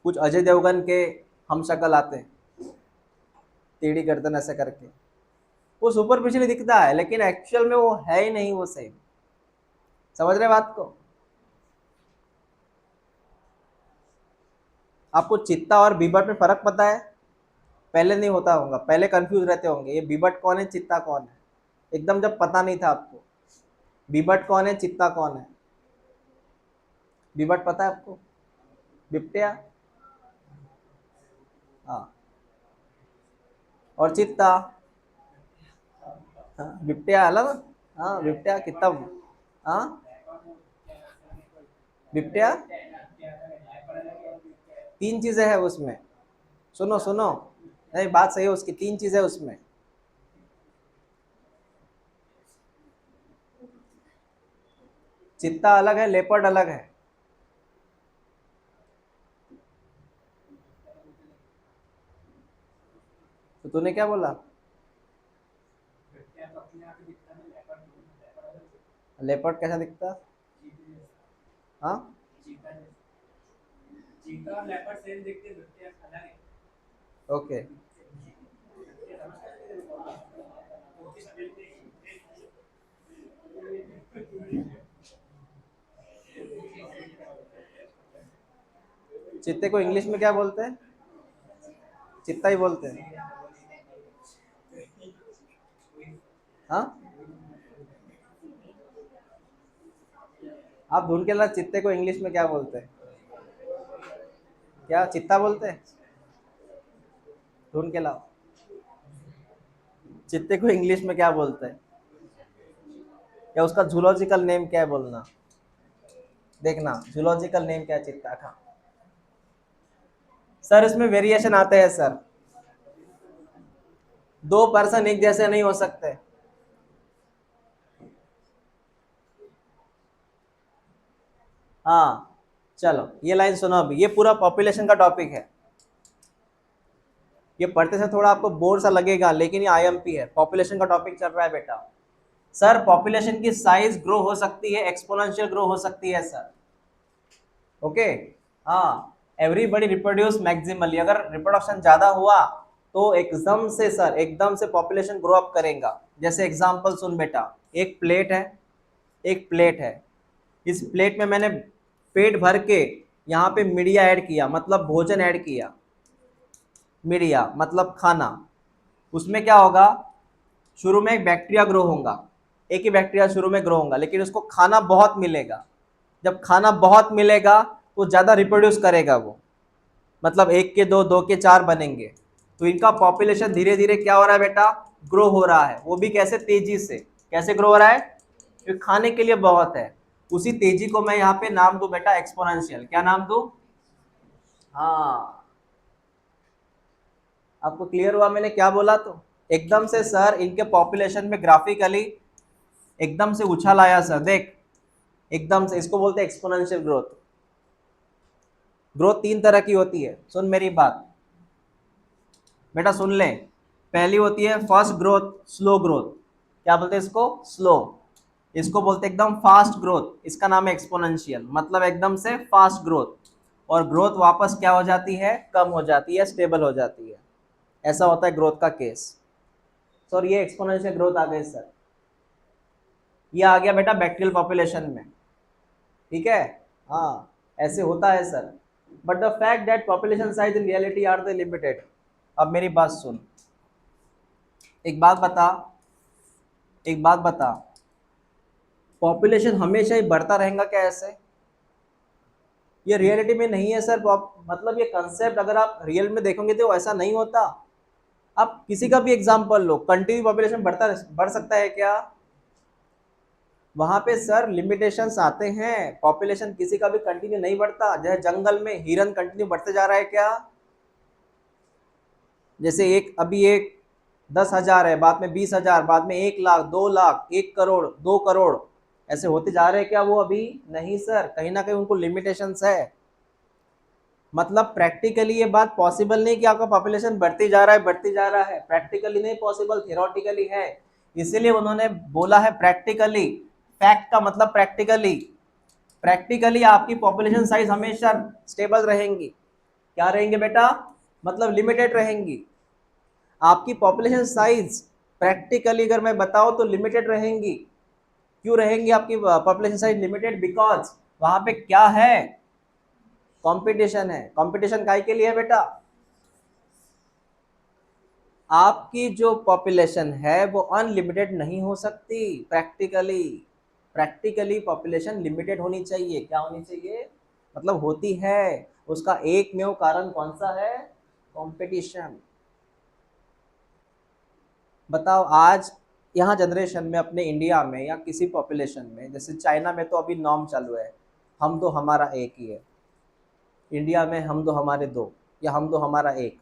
कुछ अजय देवगन के हम शक्ल आते हैं, टेढ़ी गर्दन ऐसे करके, वो सुपरफिशियली दिखता है लेकिन एक्चुअल में वो है ही नहीं वो सेम। समझ रहे बात को? आपको चित्ता और बीबट में फर्क पता है? पहले नहीं होता होगा, पहले कंफ्यूज रहते होंगे, ये बीबट कौन है, चित्ता कौन है। एकदम जब पता नहीं था आपको बीबट कौन है, चित्ता कौन है। बीबट पता है आपको? बिबटिया। हाँ। और चित्ता? हाँ, बिबटिया अलग। हाँ, बिबटिया कितना। हाँ, बिबटिया 3 चीजें है उसमें। सुनो सुनो, नहीं बात सही है उसकी, 3 चीजें उसमें। चित्ता अलग है, लेपर्ड अलग है। तूने क्या बोला? लेपर्ड कैसा दिखता? हाँ, ओके। चित्ते को इंग्लिश में क्या बोलते हैं? चित्ता ही बोलते हैं। हाँ, आप ढूंढ के ला, चित्ते को इंग्लिश में क्या बोलते हैं? क्या चित्ता बोलते हैं? ढूंढ के लाओ, चित्ते को इंग्लिश में क्या बोलते हैं, या उसका जूलॉजिकल नेम क्या है बोलना। देखना जूलॉजिकल नेम क्या है चित्ता का। सर इसमें वेरिएशन आते हैं सर, दो पर्सन एक जैसे नहीं हो सकते। हाँ, चलो ये लाइन सुनो। अभी ये पूरा पॉपुलेशन का टॉपिक है, ये पढ़ते से थोड़ा आपको बोर सा लगेगा, लेकिन ये आईएमपी है, पॉपुलेशन का टॉपिक चल रहा है बेटा। सर पॉपुलेशन की साइज ग्रो हो सकती है, एक्सपोनेंशियल ग्रो हो सकती है सर। ओके, हाँ, एवरीबडी रिप्रोड्यूस मैक्सिमली। अगर रिप्रोडक्शन ज्यादा हुआ तो एकदम से सर, एकदम से पॉपुलेशन ग्रो अप करेगा। जैसे एग्जांपल सुन बेटा, एक प्लेट है, एक प्लेट है, इस प्लेट में मैंने पेट भर के यहाँ पे मीडिया ऐड किया, मतलब भोजन ऐड किया। मीडिया मतलब खाना। उसमें क्या होगा, शुरू में एक बैक्टीरिया ग्रो होगा, एक ही बैक्टीरिया शुरू में ग्रो होगा, लेकिन उसको खाना बहुत मिलेगा। जब खाना बहुत मिलेगा तो ज़्यादा रिप्रोड्यूस करेगा वो, मतलब एक के दो, दो के चार बनेंगे। तो इनका पॉपुलेशन धीरे धीरे क्या हो रहा है बेटा, ग्रो हो रहा है। वो भी कैसे, तेजी से। कैसे ग्रो हो रहा है, क्योंकि खाने के लिए बहुत है। उसी तेजी को मैं यहाँ पे नाम दूं बेटा एक्सपोनेंशियल। क्या नाम दूं? हाँ, आपको क्लियर हुआ मैंने क्या बोला? तो एकदम से सर इनके पॉपुलेशन में ग्राफिकली एकदम से उछाल आया सर, देख एकदम से। इसको बोलते हैं एक्सपोनेंशियल ग्रोथ। ग्रोथ तीन तरह की होती है, सुन मेरी बात बेटा, सुन ले। पहली होती है फास्ट ग्रोथ, स्लो ग्रोथ। क्या बोलते हैं इसको? स्लो। इसको बोलते हैं एकदम फास्ट ग्रोथ, इसका नाम है एक्सपोनेंशियल, मतलब एकदम से फास्ट ग्रोथ। और ग्रोथ वापस क्या हो जाती है, कम हो जाती है, स्टेबल हो जाती है। ऐसा होता है ग्रोथ का केस। सर ये एक्सपोनेंशियल ग्रोथ आ गई सर, ये आ गया बेटा बैक्टीरियल पॉपुलेशन में। ठीक है, हाँ, ऐसे होता है sir. But the fact that population size in reality are the limited. अब मेरी बात सुन, एक बात बता, एक बात बता, पॉपुलेशन हमेशा ही बढ़ता रहेगा क्या ऐसे? ये रियलिटी में नहीं है सर। मतलब ये कंसेप्ट अगर आप रियल में देखोगे तो ऐसा नहीं होता। आप किसी का भी एग्जांपल लो, कंटिन्यू पॉपुलेशन बढ़ सकता है क्या? वहां पे सर लिमिटेशंस आते हैं। पॉपुलेशन किसी का भी कंटिन्यू नहीं बढ़ता। जैसे जंगल में हिरन कंटिन्यू बढ़ते जा रहा है क्या? जैसे एक, अभी एक 10,000 है, बाद में 20,000, बाद में 1 लाख, 2 लाख, 1 करोड़, 2 करोड़, ऐसे होते जा रहे हैं क्या वो? अभी नहीं सर, कहीं ना कहीं उनको लिमिटेशंस है। मतलब प्रैक्टिकली ये बात पॉसिबल नहीं कि आपका पॉपुलेशन बढ़ती जा रहा है, बढ़ती जा रहा है। प्रैक्टिकली नहीं पॉसिबल, थियोरेटिकली है। इसीलिए उन्होंने बोला है प्रैक्टिकली। फैक्ट का मतलब प्रैक्टिकली। प्रैक्टिकली आपकी पॉपुलेशन साइज हमेशा स्टेबल रहेंगी। क्या रहेंगे बेटा? मतलब लिमिटेड रहेंगी। आपकी पॉपुलेशन साइज प्रैक्टिकली अगर मैं बताऊं तो लिमिटेड रहेंगी। क्यों रहेंगी आपकी पॉपुलेशन साइज लिमिटेड? बिकॉज वहां पे क्या है, कंपटीशन है। कंपटीशन काहे के लिए है बेटा? आपकी जो पॉपुलेशन है वो अनलिमिटेड नहीं हो सकती प्रैक्टिकली। प्रैक्टिकली पॉपुलेशन लिमिटेड होनी चाहिए। क्या होनी चाहिए? मतलब होती है। उसका एकमेव कारण कौन सा है? कंपटीशन। बताओ आज यहाँ जनरेशन में, अपने इंडिया में या किसी पॉपुलेशन में, जैसे चाइना में तो अभी नॉर्म चालू है, हम दो हमारा एक ही है। इंडिया में हम दो हमारे दो, या हम दो हमारा एक,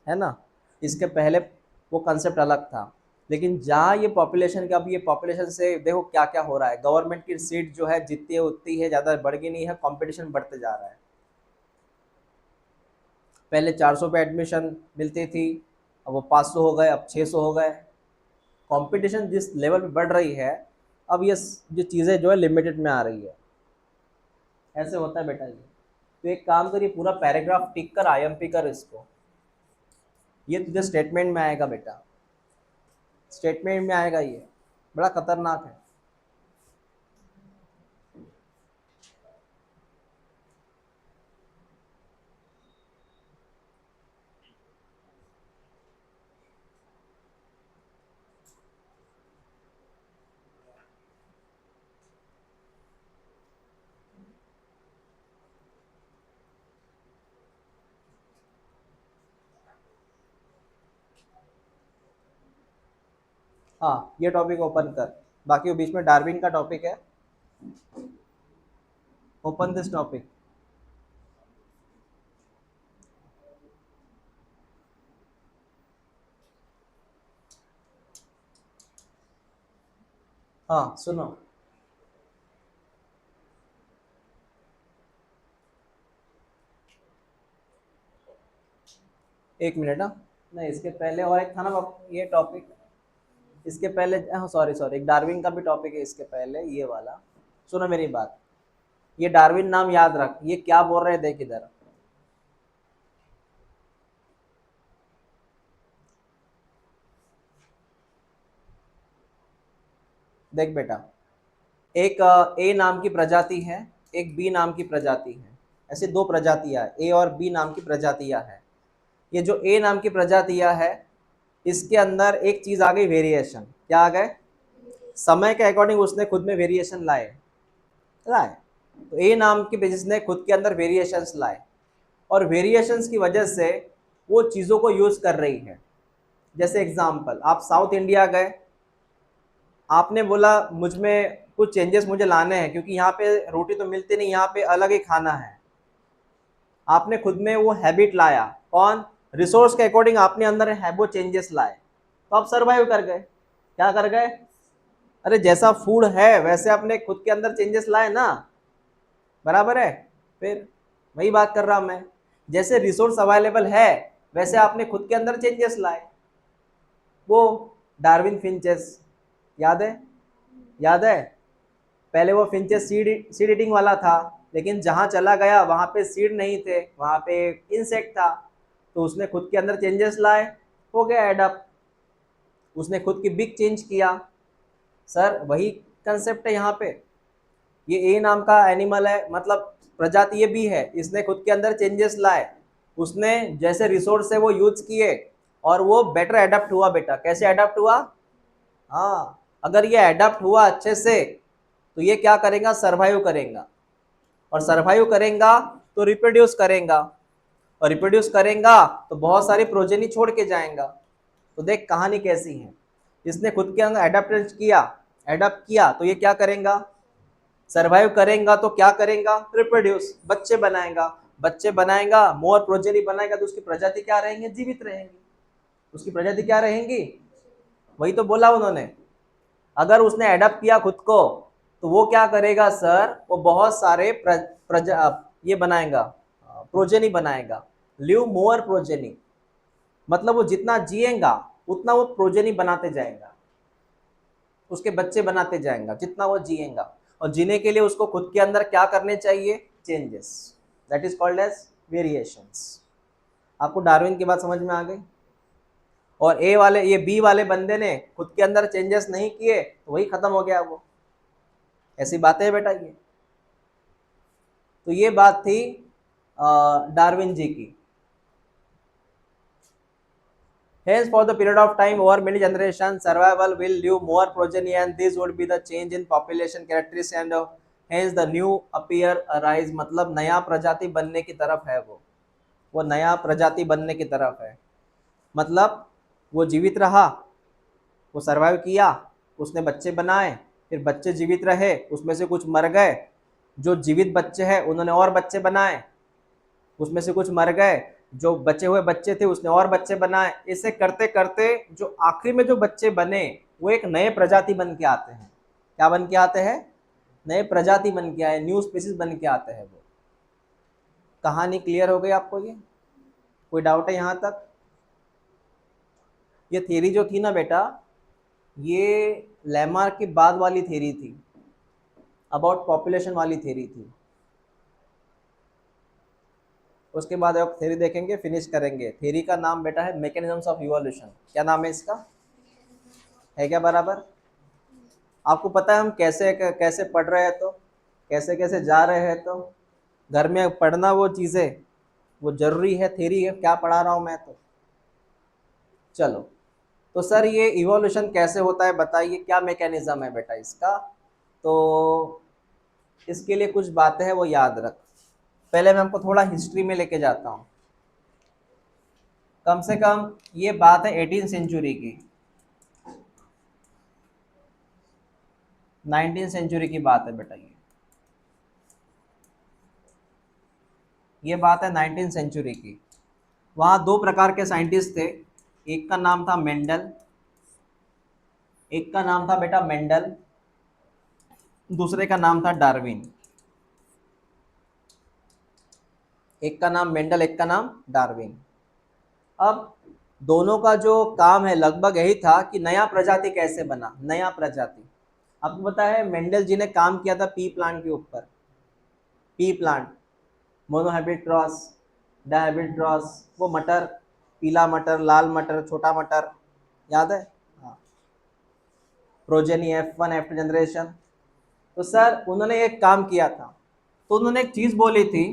है ना। इसके पहले वो कंसेप्ट अलग था। लेकिन जहाँ ये पॉपुलेशन का, अभी ये पॉपुलेशन से देखो क्या क्या हो रहा है। गवर्नमेंट की सीट जो है जितनी है उतनी है, ज़्यादा बढ़ गई नहीं है, कंपटीशन बढ़ते जा रहा है। पहले 400 पे एडमिशन मिलती थी, अब वो 500 हो गए, अब 600 हो गए। कंपटीशन जिस लेवल पे बढ़ रही है, अब ये चीज़ें जो है लिमिटेड में आ रही है। ऐसे होता है बेटा ये। तो एक काम करिए, पूरा पैराग्राफ टिक कर आईएमपी कर इसको। ये तुझे स्टेटमेंट में आएगा बेटा, स्टेटमेंट में आएगा ये, बड़ा खतरनाक है। हाँ, ये टॉपिक ओपन कर, बाकी वो बीच में डार्विन का टॉपिक है, ओपन दिस टॉपिक। हाँ सुनो, एक मिनट। हाँ नहीं, इसके पहले और एक था ना ये टॉपिक, इसके पहले, हाँ सॉरी सॉरी, एक डार्विन का भी टॉपिक है इसके पहले, ये वाला। सुनो मेरी बात, ये डार्विन नाम याद रख, ये क्या बोल रहे हैं देख इधर। देख बेटा, एक ए नाम की प्रजाति है, एक बी नाम की प्रजाति है। ऐसे दो प्रजातियां हैं, ए और बी नाम की प्रजातियां हैं। ये जो ए नाम की प्रजातियां है, इसके अंदर एक चीज आ गई, वेरिएशन। क्या आ गए? समय के अकॉर्डिंग उसने खुद में वेरिएशन लाए, लाए। तो ए नाम की जिसने खुद के अंदर वेरिएशंस लाए, और वेरिएशंस की वजह से वो चीज़ों को यूज़ कर रही है। जैसे एग्जाम्पल, आप साउथ इंडिया गए, आपने बोला मुझ में कुछ चेंजेस मुझे लाने हैं, क्योंकि यहाँ पे रोटी तो मिलती नहीं, यहाँ पे अलग ही खाना है। आपने खुद में वो हैबिट लाया, कौन? रिसोर्स के अकॉर्डिंग आपने अंदर है वो चेंजेस लाए, तो आप सर्वाइव कर गए। क्या कर गए? अरे जैसा फूड है वैसे आपने खुद के अंदर चेंजेस लाए ना, बराबर है? फिर वही बात कर रहा मैं, जैसे रिसोर्स अवेलेबल है वैसे आपने खुद के अंदर चेंजेस लाए। वो डार्विन फिंचेस, याद है? याद है? पहले वो फिंचेस सीड ईटिंग वाला था, लेकिन जहाँ चला गया वहाँ पे सीड नहीं थे, वहाँ पे इंसेक्ट था, तो उसने खुद के अंदर चेंजेस लाए, हो गया एडप्ट, उसने खुद की बिग चेंज किया। सर वही कंसेप्ट है यहाँ पे। ये ए नाम का एनिमल है, मतलब प्रजाति ये भी है, इसने खुद के अंदर चेंजेस लाए, उसने जैसे रिसोर्स है वो यूज किए, और वो बेटर एडप्ट हुआ। बेटा कैसे एडप्ट हुआ? हाँ, अगर ये एडप्ट हुआ अच्छे से, तो ये क्या करेगा? सर्वाइव करेगा, और सर्वाइव करेगा तो रिप्रोड्यूस करेगा, और रिप्रोड्यूस करेगा तो बहुत सारी प्रोजेनी छोड़ के जाएगा। तो देख कहानी कैसी है, इसने खुद के अंदर एडाप्ट किया, एडप्ट किया, तो ये क्या करेगा? सर्वाइव करेगा, तो क्या करेगा? रिप्रोड्यूस, बच्चे बनाएगा, बच्चे बनाएगा, मोर प्रोजेनी बनाएगा, तो उसकी प्रजाति क्या रहेंगे? जीवित रहेंगी। उसकी प्रजाति क्या रहेंगी? वही तो बोला उन्होंने, अगर उसने एडप्ट किया खुद को, तो वो क्या करेगा सर? वो बहुत सारे ये बनाएगा, प्रोजेनी बनाएगा, लिव मोर प्रोजेनी, मतलब वो जितना जिएगा उतना वो प्रोजेनी बनाते जाएगा, उसके बच्चे बनाते जाएगा जितना वो जिएगा। और जीने के लिए उसको खुद के अंदर क्या करने चाहिए? Changes, that is called as variations. आपको डार्विन की बात समझ में आ गई? और ए वाले, ये बी वाले बंदे ने खुद के अंदर चेंजेस नहीं किए, तो वही खत्म हो गया वो। ऐसी बातें है बेटा ये। तो ये बात थी डार्विन जी की। Hence, for the period of time over many generations, survival will leave more progeny, and this would be the change in population characteristics, and hence the new appear arise, मतलब नया प्रजाति बनने की तरफ है वो नया प्रजाति बनने की तरफ है। मतलब वो जीवित रहा, वो सर्वाइव किया, उसने बच्चे बनाए, फिर बच्चे जीवित रहे, उसमें से कुछ मर गए, जो जीवित बच्चे हैं उन्होंने और बच्चे बनाए, उसमें से कुछ मर गए, जो बचे हुए बच्चे थे उसने और बच्चे बनाए। इसे करते करते जो आखिरी में जो बच्चे बने, वो एक नए प्रजाति बन के आते हैं। क्या बन के आते हैं? नए प्रजाति बन के आए, न्यू स्पीसीज बन के आते हैं वो। कहानी क्लियर हो गई आपको? ये कोई डाउट है यहाँ तक? ये थ्योरी जो थी ना बेटा, ये लैमार्क की बाद वाली थ्योरी थी, अबाउट पॉपुलेशन वाली थ्योरी थी। उसके बाद एक थ्योरी देखेंगे, फिनिश करेंगे। थ्योरी का नाम बेटा है मैकेनिज्म्स ऑफ इवोल्यूशन। क्या नाम है इसका? है क्या बराबर? आपको पता है हम कैसे कैसे पढ़ रहे हैं, तो कैसे कैसे जा रहे हैं, तो घर में पढ़ना वो चीज़ें वो जरूरी है। थ्योरी है क्या पढ़ा रहा हूँ मैं तो। चलो, तो सर ये इवोल्यूशन कैसे होता है बताइए, क्या मैकेनिज्म है बेटा इसका? तो इसके लिए कुछ बातें हैं वो याद रख। पहले मैं हमको थोड़ा हिस्ट्री में लेके जाता हूँ। कम से कम ये बात है 18 सेंचुरी की, 19 सेंचुरी की बात है बेटा। ये बात है 19 सेंचुरी की। वहाँ दो प्रकार के साइंटिस्ट थे। एक का नाम था मेंडल, एक का नाम था बेटा मेंडल, दूसरे का नाम था डार्विन। एक का नाम मेंडल, एक का नाम डार्विन। अब दोनों का जो काम है लगभग यही था कि नया प्रजाति कैसे बना, नया प्रजाति। आपको पता है मेंडल जी ने काम किया था पी प्लांट के ऊपर। P plant, monohybrid cross, dihybrid cross, वो मटर, पीला मटर, लाल मटर, छोटा मटर, याद है? हाँ, प्रोजेनी F1 F2 जनरेशन। तो सर उन्होंने एक काम किया था। तो उन्होंने एक चीज़ बोली थी,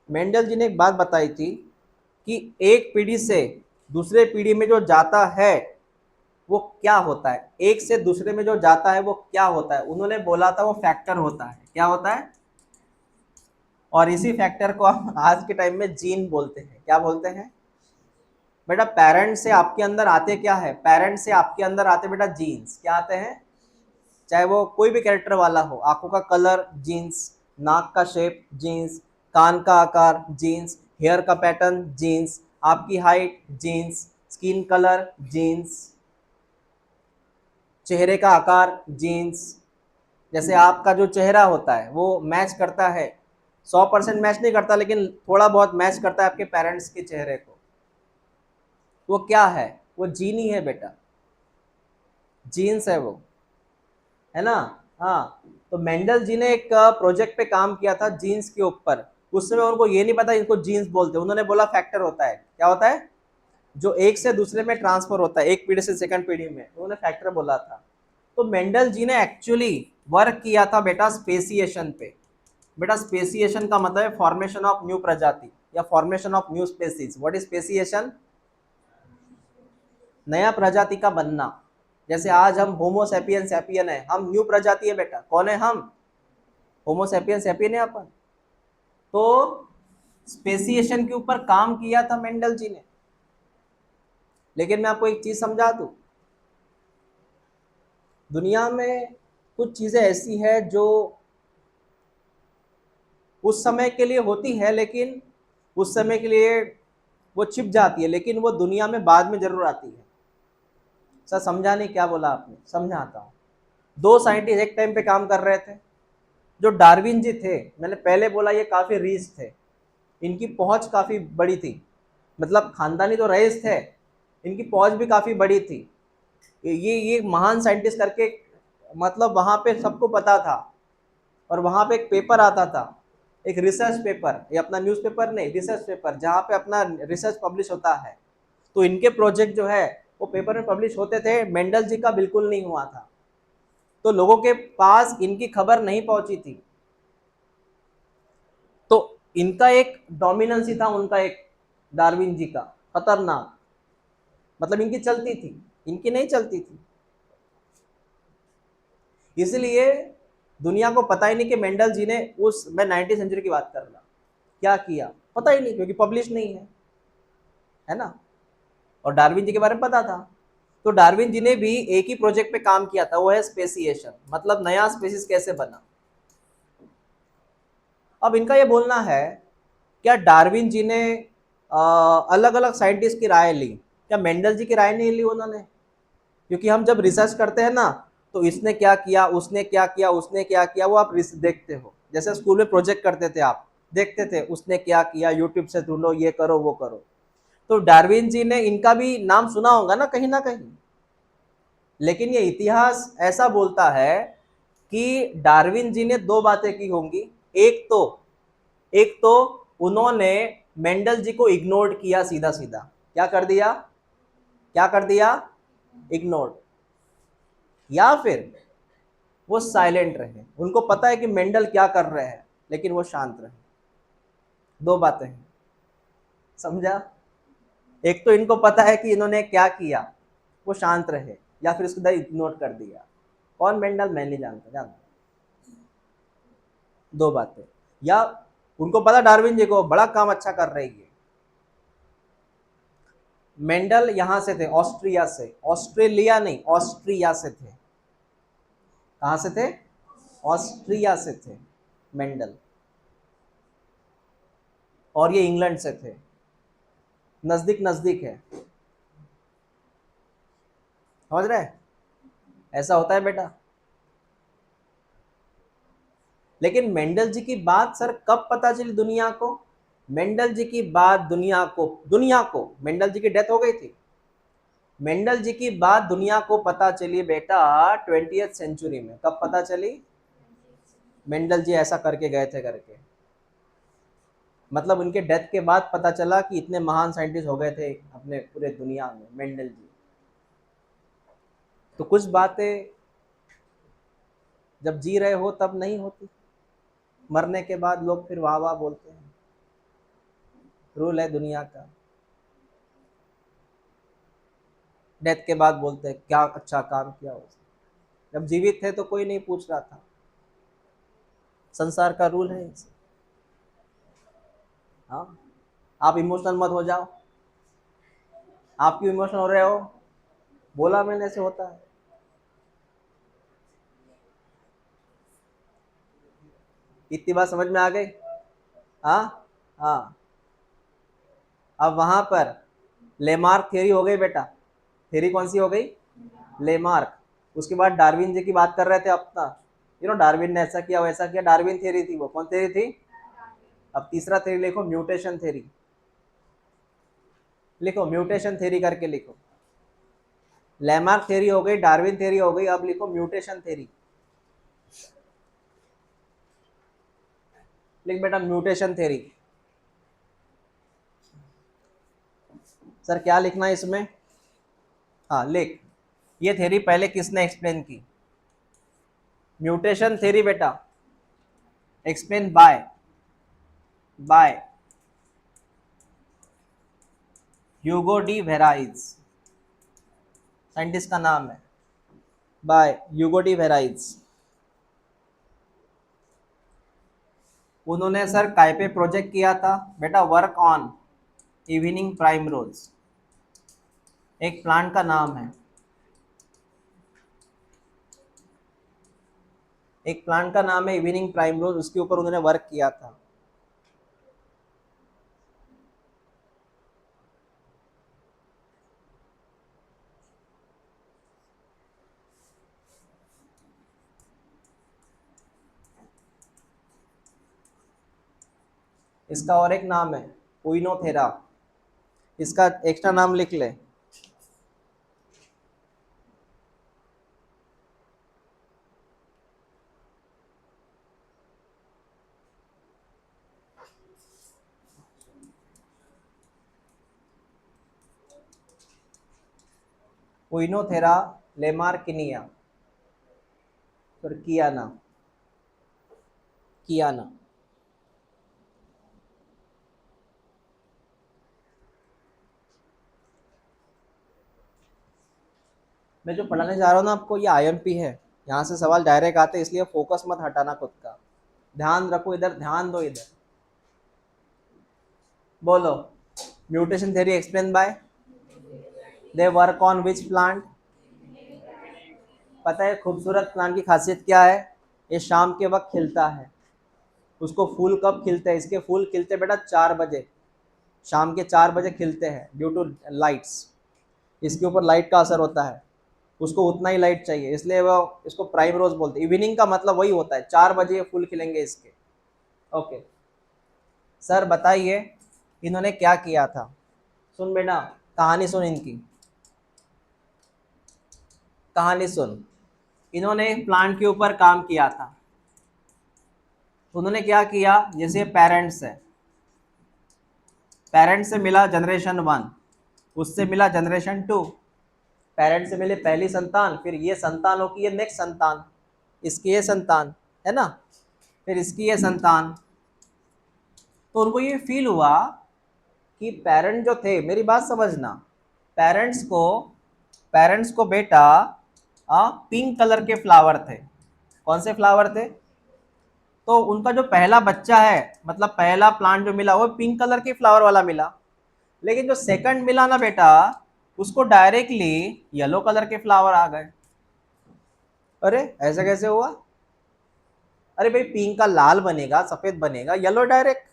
मेंडल जी ने एक बात बताई थी कि एक पीढ़ी से दूसरे पीढ़ी में जो जाता है वो क्या होता है, एक से दूसरे में जो जाता है वो क्या होता है। उन्होंने बोला था वो फैक्टर होता है। क्या होता है? और इसी फैक्टर को हम आज के टाइम में जीन बोलते हैं। क्या बोलते हैं बेटा? पेरेंट्स से आपके अंदर आते क्या है? पेरेंट्स से आपके अंदर आते बेटा जीन्स। क्या आते हैं? चाहे वो कोई भी कैरेक्टर वाला हो, आंखों का कलर जीन्स, नाक का शेप जीन्स, कान का आकार जीन्स, हेयर का पैटर्न जीन्स, आपकी height genes, skin colour genes, चेहरे का आकार जीन्स। जैसे आपका जो चेहरा होता है वो मैच करता है, 100% मैच नहीं करता लेकिन थोड़ा बहुत मैच करता है आपके पेरेंट्स के चेहरे को। वो क्या है? वो जीन ही है बेटा, जीन्स है वो, है ना? हाँ। तो मेंडल जी ने एक प्रोजेक्ट पे काम किया था जीन्स के ऊपर। उस समय उनको ये नहीं पता इनको जीन्स बोलते, उन्होंने बोला फैक्टर होता है। क्या होता है? जो एक से दूसरे में ट्रांसफर होता है, एक पीढ़ी से सेकंड पीढ़ी में, उन्होंने फैक्टर बोला था। तो मेंडल जी ने एक्चुअली वर्क किया था बेटा स्पेसिएशन पे। बेटा स्पेसिएशन का मतलब है फॉर्मेशन ऑफ न्यू प्रजाति या formation of new species. What is speciation? नया प्रजाति का बनना। जैसे आज हम होमो सैपियन सैपियन है, हम न्यू प्रजाति है बेटा। कौन है हम? होमो सैपियन सैपियन है अपन। तो स्पेसिएशन के ऊपर काम किया था मेंडल जी ने। लेकिन मैं आपको एक चीज समझा दूं, दुनिया में कुछ चीजें ऐसी है जो उस समय के लिए होती है, लेकिन उस समय के लिए वो छिप जाती है, लेकिन वो दुनिया में बाद में जरूर आती है। सर समझा नहीं? क्या बोला आपने? समझाता हूँ। दो साइंटिस्ट एक टाइम पे काम कर रहे थे। जो डार्विन जी थे, मैंने पहले बोला ये काफी रीच थे, इनकी पहुंच काफी बड़ी थी, मतलब खानदानी तो रईस थे, इनकी पहुंच भी काफी बड़ी थी। ये महान साइंटिस्ट करके, मतलब वहां पे सबको पता था। और वहां पे एक पेपर आता था, एक रिसर्च पेपर, ये अपना न्यूज़पेपर नहीं, रिसर्च पेपर, जहाँ पे अपना रिसर्च पब्लिश होता है। तो इनके प्रोजेक्ट जो है वो पेपर में पब्लिश होते थे, मेंडल जी का बिल्कुल नहीं हुआ था। तो लोगों के पास इनकी खबर नहीं पहुंची थी। तो इनका एक डोमिनेंस ही था, उनका एक, डार्विन जी का, खतरनाक। मतलब इनकी चलती थी, इनकी नहीं चलती थी। इसलिए दुनिया को पता ही नहीं कि मेंडल जी ने उस, मैं 19वीं सेंचुरी की बात कर रहा, क्या किया पता ही नहीं, क्योंकि पब्लिश नहीं है ना? और डार्विन जी के बारे में पता था। तो डार्विन जी ने भी एक ही प्रोजेक्ट पे काम किया था, वो है स्पेसिएशन, मतलब नया स्पेसिस कैसे बना। अब इनका ये बोलना है, क्या डार्विन जी ने अलग अलग साइंटिस्ट की राय ली? क्या मेंडल जी की राय नहीं ली उन्होंने? क्योंकि हम जब रिसर्च करते हैं ना, तो इसने क्या किया, उसने क्या किया, उसने क्या किया, वो आप देखते हो। जैसे स्कूल में प्रोजेक्ट करते थे, आप देखते थे उसने क्या किया, यूट्यूब से ढूंढो, ये करो वो करो। तो डार्विन जी ने इनका भी नाम सुना होगा ना कहीं। लेकिन ये इतिहास ऐसा बोलता है कि डार्विन जी ने दो बातें की होंगी। एक तो उन्होंने मेंडल जी को इग्नोर किया, सीधा सीधा क्या कर दिया, इग्नोर। या फिर वो साइलेंट रहे, उनको पता है कि मेंडल क्या कर रहे हैं लेकिन वो शांत रहे। दो बातें हैं, समझा। एक तो इनको पता है कि इन्होंने क्या किया, वो शांत रहे, या फिर उसको इग्नोर कर दिया। कौन मेंडल, मैं नहीं जानता। दो बातें। या उनको पता डार्विन जी को बड़ा काम अच्छा कर रही है। मेंडल यहां से थे, ऑस्ट्रिया से, ऑस्ट्रेलिया नहीं, ऑस्ट्रिया से थे। कहां से थे, ऑस्ट्रिया से थे मेंडल, और ये इंग्लैंड से थे। नजदीक नजदीक है, समझ रहे हैं? ऐसा होता है बेटा। लेकिन मेंडल जी की बात सर कब पता चली दुनिया को? मेंडल जी की बात दुनिया को मेंडल जी की डेथ हो गई थी। मेंडल जी की बात दुनिया को पता चली बेटा 20th सेंचुरी में। कब पता चली? मेंडल जी ऐसा करके गए थे करके, मतलब उनके डेथ के बाद पता चला कि इतने महान साइंटिस्ट हो गए थे अपने पूरे दुनिया में मेंडल जी। तो कुछ बातें जब जी रहे हो तब नहीं होती, मरने के बाद लोग फिर वाह वाह बोलते हैं। रूल है दुनिया का। डेथ के बाद बोलते हैं क्या अच्छा काम किया उसने। जब जीवित थे तो कोई नहीं पूछ रहा था। संसार का रूल है। हाँ, आप इमोशनल मत हो जाओ। आप क्यों इमोशनल हो रहे हो? बोला मैंने, से होता है। इतनी बात समझ में आ गई? हाँ हाँ। अब वहां पर लेमार्क थ्योरी हो गई बेटा। थ्योरी कौन सी हो गई? लेमार्क। उसके बाद डार्विन जी की बात कर रहे थे अपना, डार्विन ने ऐसा किया वैसा किया, डार्विन थ्योरी थी। वो कौन थ्योरी थी? अब तीसरा थ्योरी लिखो, म्यूटेशन थ्योरी। लिखो म्यूटेशन थ्योरी करके लिखो। लेमार्क थ्योरी हो गई, डार्विन थ्योरी हो गई, अब लिखो म्यूटेशन थ्योरी। लिख बेटा म्यूटेशन थ्योरी। सर क्या लिखना है इसमें? हाँ लिख, ये थ्योरी पहले किसने एक्सप्लेन की? म्यूटेशन थ्योरी बेटा explain by Hugo de varies. Scientist का नाम है, बाय ह्यूगो डी वेराइज। उन्होंने सर काय पे प्रोजेक्ट किया था बेटा? Work on evening primrose. एक प्लांट का नाम है, एक प्लांट का नाम है इवनिंग प्राइमरोज, उसके ऊपर उन्होंने वर्क किया था। इसका और एक नाम है पोइनोथेरा। इसका एक्स्ट्रा नाम लिख ले। पोइनोथेरा लेमार्किनिया, फिर कियाना। मैं जो पढ़ाने जा रहा हूँ ना आपको, ये आईएमपी है। यहाँ से सवाल डायरेक्ट आते हैं, इसलिए फोकस मत हटाना खुद का। ध्यान रखो इधर, ध्यान दो इधर। बोलो mutation theory explain by, they work on which plant? पता है खूबसूरत प्लांट की खासियत क्या है? ये शाम के वक्त खिलता है। उसको फूल कब खिलते हैं? इसके फूल खिलते बेटा 4 बजे, शाम के 4 बजे खिलते हैं ड्यू टू लाइट्स। इसके ऊपर लाइट का असर होता है, उसको उतना ही लाइट चाहिए, इसलिए वो इसको प्राइम रोज बोलते हैं। इवनिंग का मतलब वही होता है, 4 बजे ये फूल खिलेंगे इसके। ओके सर बताइए इन्होंने क्या किया था? सुन बेटा, कहानी सुन इनकी, कहानी सुन। इन्होंने प्लांट के ऊपर काम किया था। उन्होंने क्या किया, जैसे पेरेंट्स है, पेरेंट्स से मिला जनरेशन 1, उससे मिला जनरेशन 2, पेरेंट्स से मिले पहली संतान, फिर ये संतानों की ये नेक्स्ट संतान, इसकी ये संतान है ना, फिर इसकी ये संतान। तो उनको ये फील हुआ कि पेरेंट जो थे, मेरी बात समझना, पेरेंट्स को बेटा पिंक कलर के फ्लावर थे। कौन से फ्लावर थे? तो उनका जो पहला बच्चा है, मतलब पहला प्लांट जो मिला वो पिंक कलर के फ्लावर वाला मिला, लेकिन जो सेकंड मिला ना बेटा, उसको डायरेक्टली येलो कलर के फ्लावर आ गए। अरे ऐसा कैसे हुआ? अरे भाई, पिंक का लाल बनेगा, सफेद बनेगा, येलो डायरेक्ट।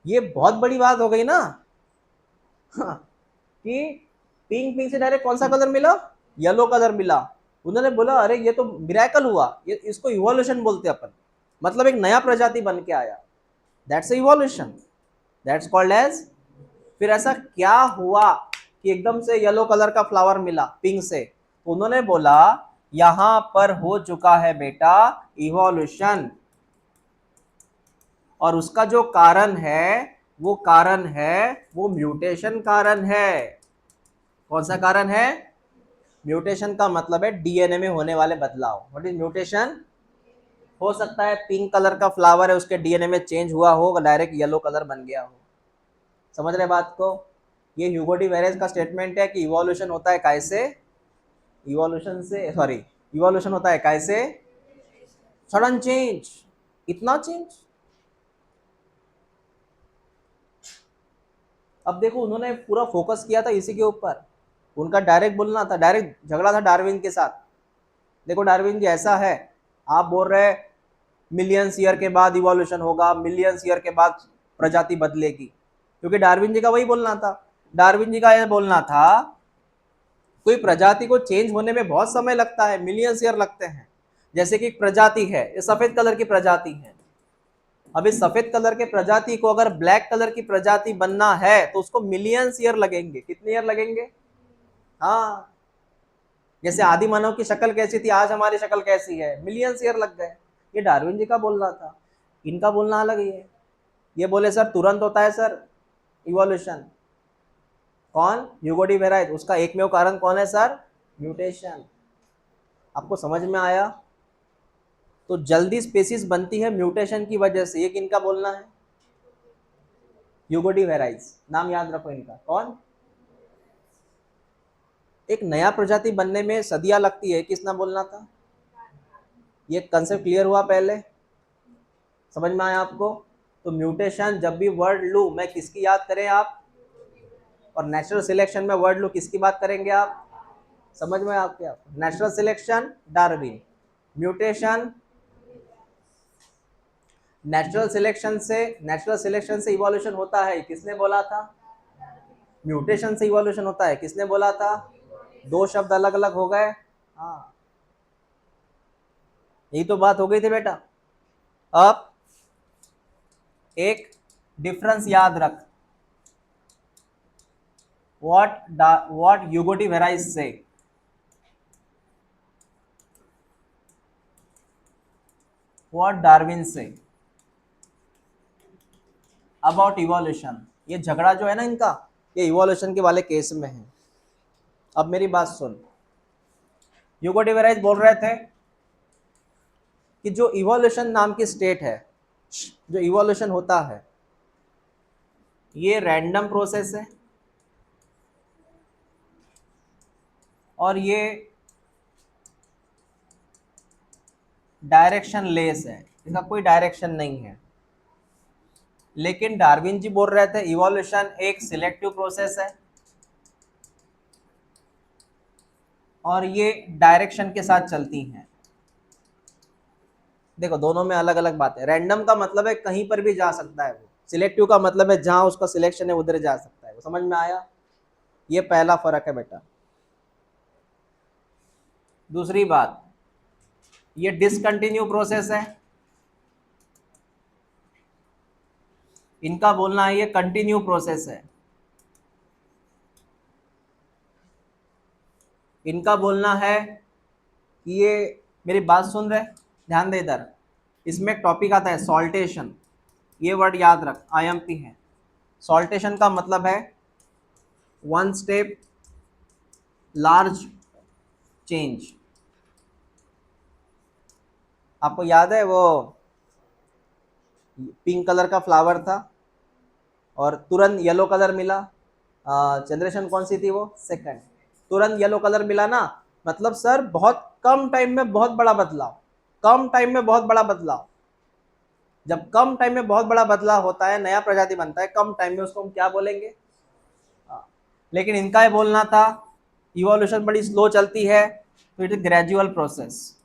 ये बहुत बड़ी बात हो गई ना। हाँ, कि पिंक पिंक से डायरेक्ट कौन सा कलर मिला? येलो कलर मिला। उन्होंने बोला अरे ये तो मिरेकल हुआ, ये इसको इवोल्यूशन बोलते हैं अपन, मतलब एक नया प्रजाति बन के आया, that's evolution, that's called as. फिर ऐसा क्या हुआ कि एकदम से येलो कलर का फ्लावर मिला पिंक से? तो उन्होंने बोला यहां पर हो चुका है बेटा इवोल्यूशन, और उसका जो कारण है वो म्यूटेशन कारण है। कौन सा कारण है? म्यूटेशन का मतलब है डीएनए में होने वाले बदलाव। What is mutation? हो सकता है पिंक कलर का फ्लावर है, उसके डीएनए में चेंज हुआ हो, डायरेक्ट येलो कलर बन गया हो। समझ रहे बात को? ये ह्यूगो डी वेरेज का स्टेटमेंट है कि इवोल्यूशन होता है कैसे? इवोल्यूशन होता है कैसे? Sudden change. इतना चेंज। अब देखो, उन्होंने पूरा फोकस किया था इसी के ऊपर, उनका डायरेक्ट बोलना था, डायरेक्ट झगड़ा था डार्विन के साथ। देखो डार्विन जी, ऐसा है, आप बोल रहे मिलियंस ईयर के बाद इवोल्यूशन होगा, मिलियंस ईयर के बाद प्रजाति बदलेगी, क्योंकि डार्विन जी का वही बोलना था। डार्विन जी का यह बोलना था कोई प्रजाति को चेंज होने में बहुत समय लगता है, मिलियंस ईयर लगते हैं। जैसे कि एक प्रजाति है, ये सफेद कलर की प्रजाति है, अब इस सफेद कलर के प्रजाति को अगर ब्लैक कलर की प्रजाति बनना है तो उसको मिलियंस ईयर लगेंगे। कितने ईयर लगेंगे? हाँ, जैसे आदि मानव की शक्ल कैसी थी, आज हमारी शक्ल कैसी है, मिलियंस ईयर लग गए। ये डार्विन जी का बोलना था, इनका बोलना अलग ही है। ये बोले सर तुरंत होता है सर इवोल्यूशन। कौन? Hugo de varies. उसका एकमेव कारण कौन है सर? म्यूटेशन। आपको समझ में आया? तो जल्दी स्पेसीज बनती है म्यूटेशन की वजह से। ये किनका बोलना है? Hugo de varies. नाम याद रखो इनका। कौन? एक नया प्रजाति बनने में सदियां लगती है, किसना बोलना था? ये कंसेप्ट क्लियर हुआ पहले? समझ में आया आपको? तो म्यूटेशन, जब भी वर्ड लू मैं किसकी याद करें आप? और नेचुरल सिलेक्शन में वर्ड लू किसकी बात करेंगे आप? समझ में आपके? आप natural selection Darwin, mutation natural selection से इवोल्यूशन होता है, किसने बोला था? म्यूटेशन से इवोल्यूशन होता है, किसने बोला था? दो शब्द अलग अलग हो गए। हाँ, यही तो बात हो गई थी बेटा। अब एक डिफरेंस याद रख, व्हाट ह्यूगो डी वेराइज से, what Darwin say about evolution. ये झगड़ा जो है ना इनका, ये इवोल्यूशन के वाले केस में है। अब मेरी बात सुन, ह्यूगो डी वेराइज बोल रहे थे कि जो इवोल्यूशन नाम की स्टेट है, जो इवोल्यूशन होता है, ये रैंडम प्रोसेस है और ये डायरेक्शन लेस है, इसका कोई डायरेक्शन नहीं है। लेकिन डार्विन जी बोल रहे थे इवोल्यूशन एक सिलेक्टिव प्रोसेस है और ये डायरेक्शन के साथ चलती हैं। देखो दोनों में अलग अलग बात है। रैंडम का मतलब है कहीं पर भी जा सकता है वो, सिलेक्टिव का मतलब है जहां उसका सिलेक्शन है उधर जा सकता है वो। समझ में आया? ये पहला फर्क है बेटा। दूसरी बात, ये डिसकंटिन्यू प्रोसेस है, इनका बोलना है ये कंटिन्यू प्रोसेस है। इनका बोलना है कि ये, मेरी बात सुन रहे, ध्यान दे इधर, इसमें एक टॉपिक आता है सॉल्टेशन, ये वर्ड याद रख, आईएमपी है। सॉल्टेशन का मतलब है वन स्टेप लार्ज चेंज। आपको याद है वो पिंक कलर का फ्लावर था और तुरंत येलो कलर मिला, जनरेशन कौन सी थी वो, सेकंड, तुरंत येलो कलर मिला ना, मतलब सर बहुत कम टाइम में बहुत बड़ा बदलाव, कम टाइम में बहुत बड़ा बदलाव। जब कम टाइम में बहुत बड़ा बदलाव होता है, नया प्रजाति बनता है कम टाइम में, उसको हम क्या बोलेंगे? हाँ। लेकिन इनका ये बोलना था इवोल्यूशन बड़ी स्लो चलती है, तो it is gradual process.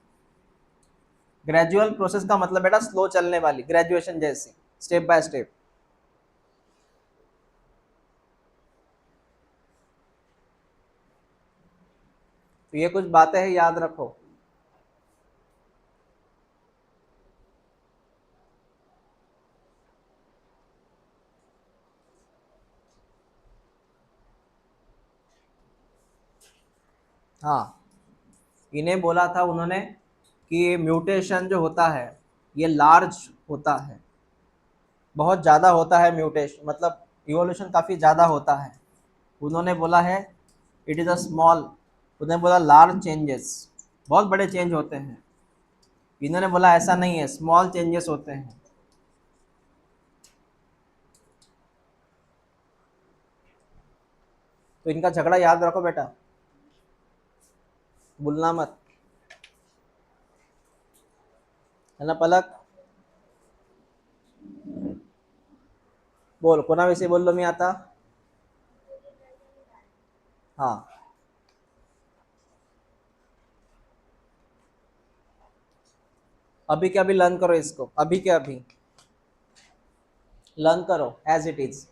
Gradual process का मतलब बेटा स्लो चलने वाली, ग्रेजुएशन जैसी, स्टेप बाय स्टेप। तो ये कुछ बातें हैं, याद रखो। हाँ, इन्हें बोला था उन्होंने कि म्यूटेशन जो होता है ये लार्ज होता है, बहुत ज़्यादा होता है म्यूटेशन, मतलब इवोल्यूशन काफ़ी ज़्यादा होता है। उन्होंने बोला है इट इज़ अ स्मॉल, उन्होंने बोला लार्ज चेंजेस, बहुत बड़े चेंज होते हैं। इन्होंने बोला ऐसा नहीं है, स्मॉल चेंजेस होते हैं। तो इनका झगड़ा याद रखो बेटा, भूलना मत, है ना पलक? बोल, कोणाविषयी बोललो मी आता? हाँ, अभी के अभी लर्न करो इसको, अभी के अभी लर्न करो एज इट इज।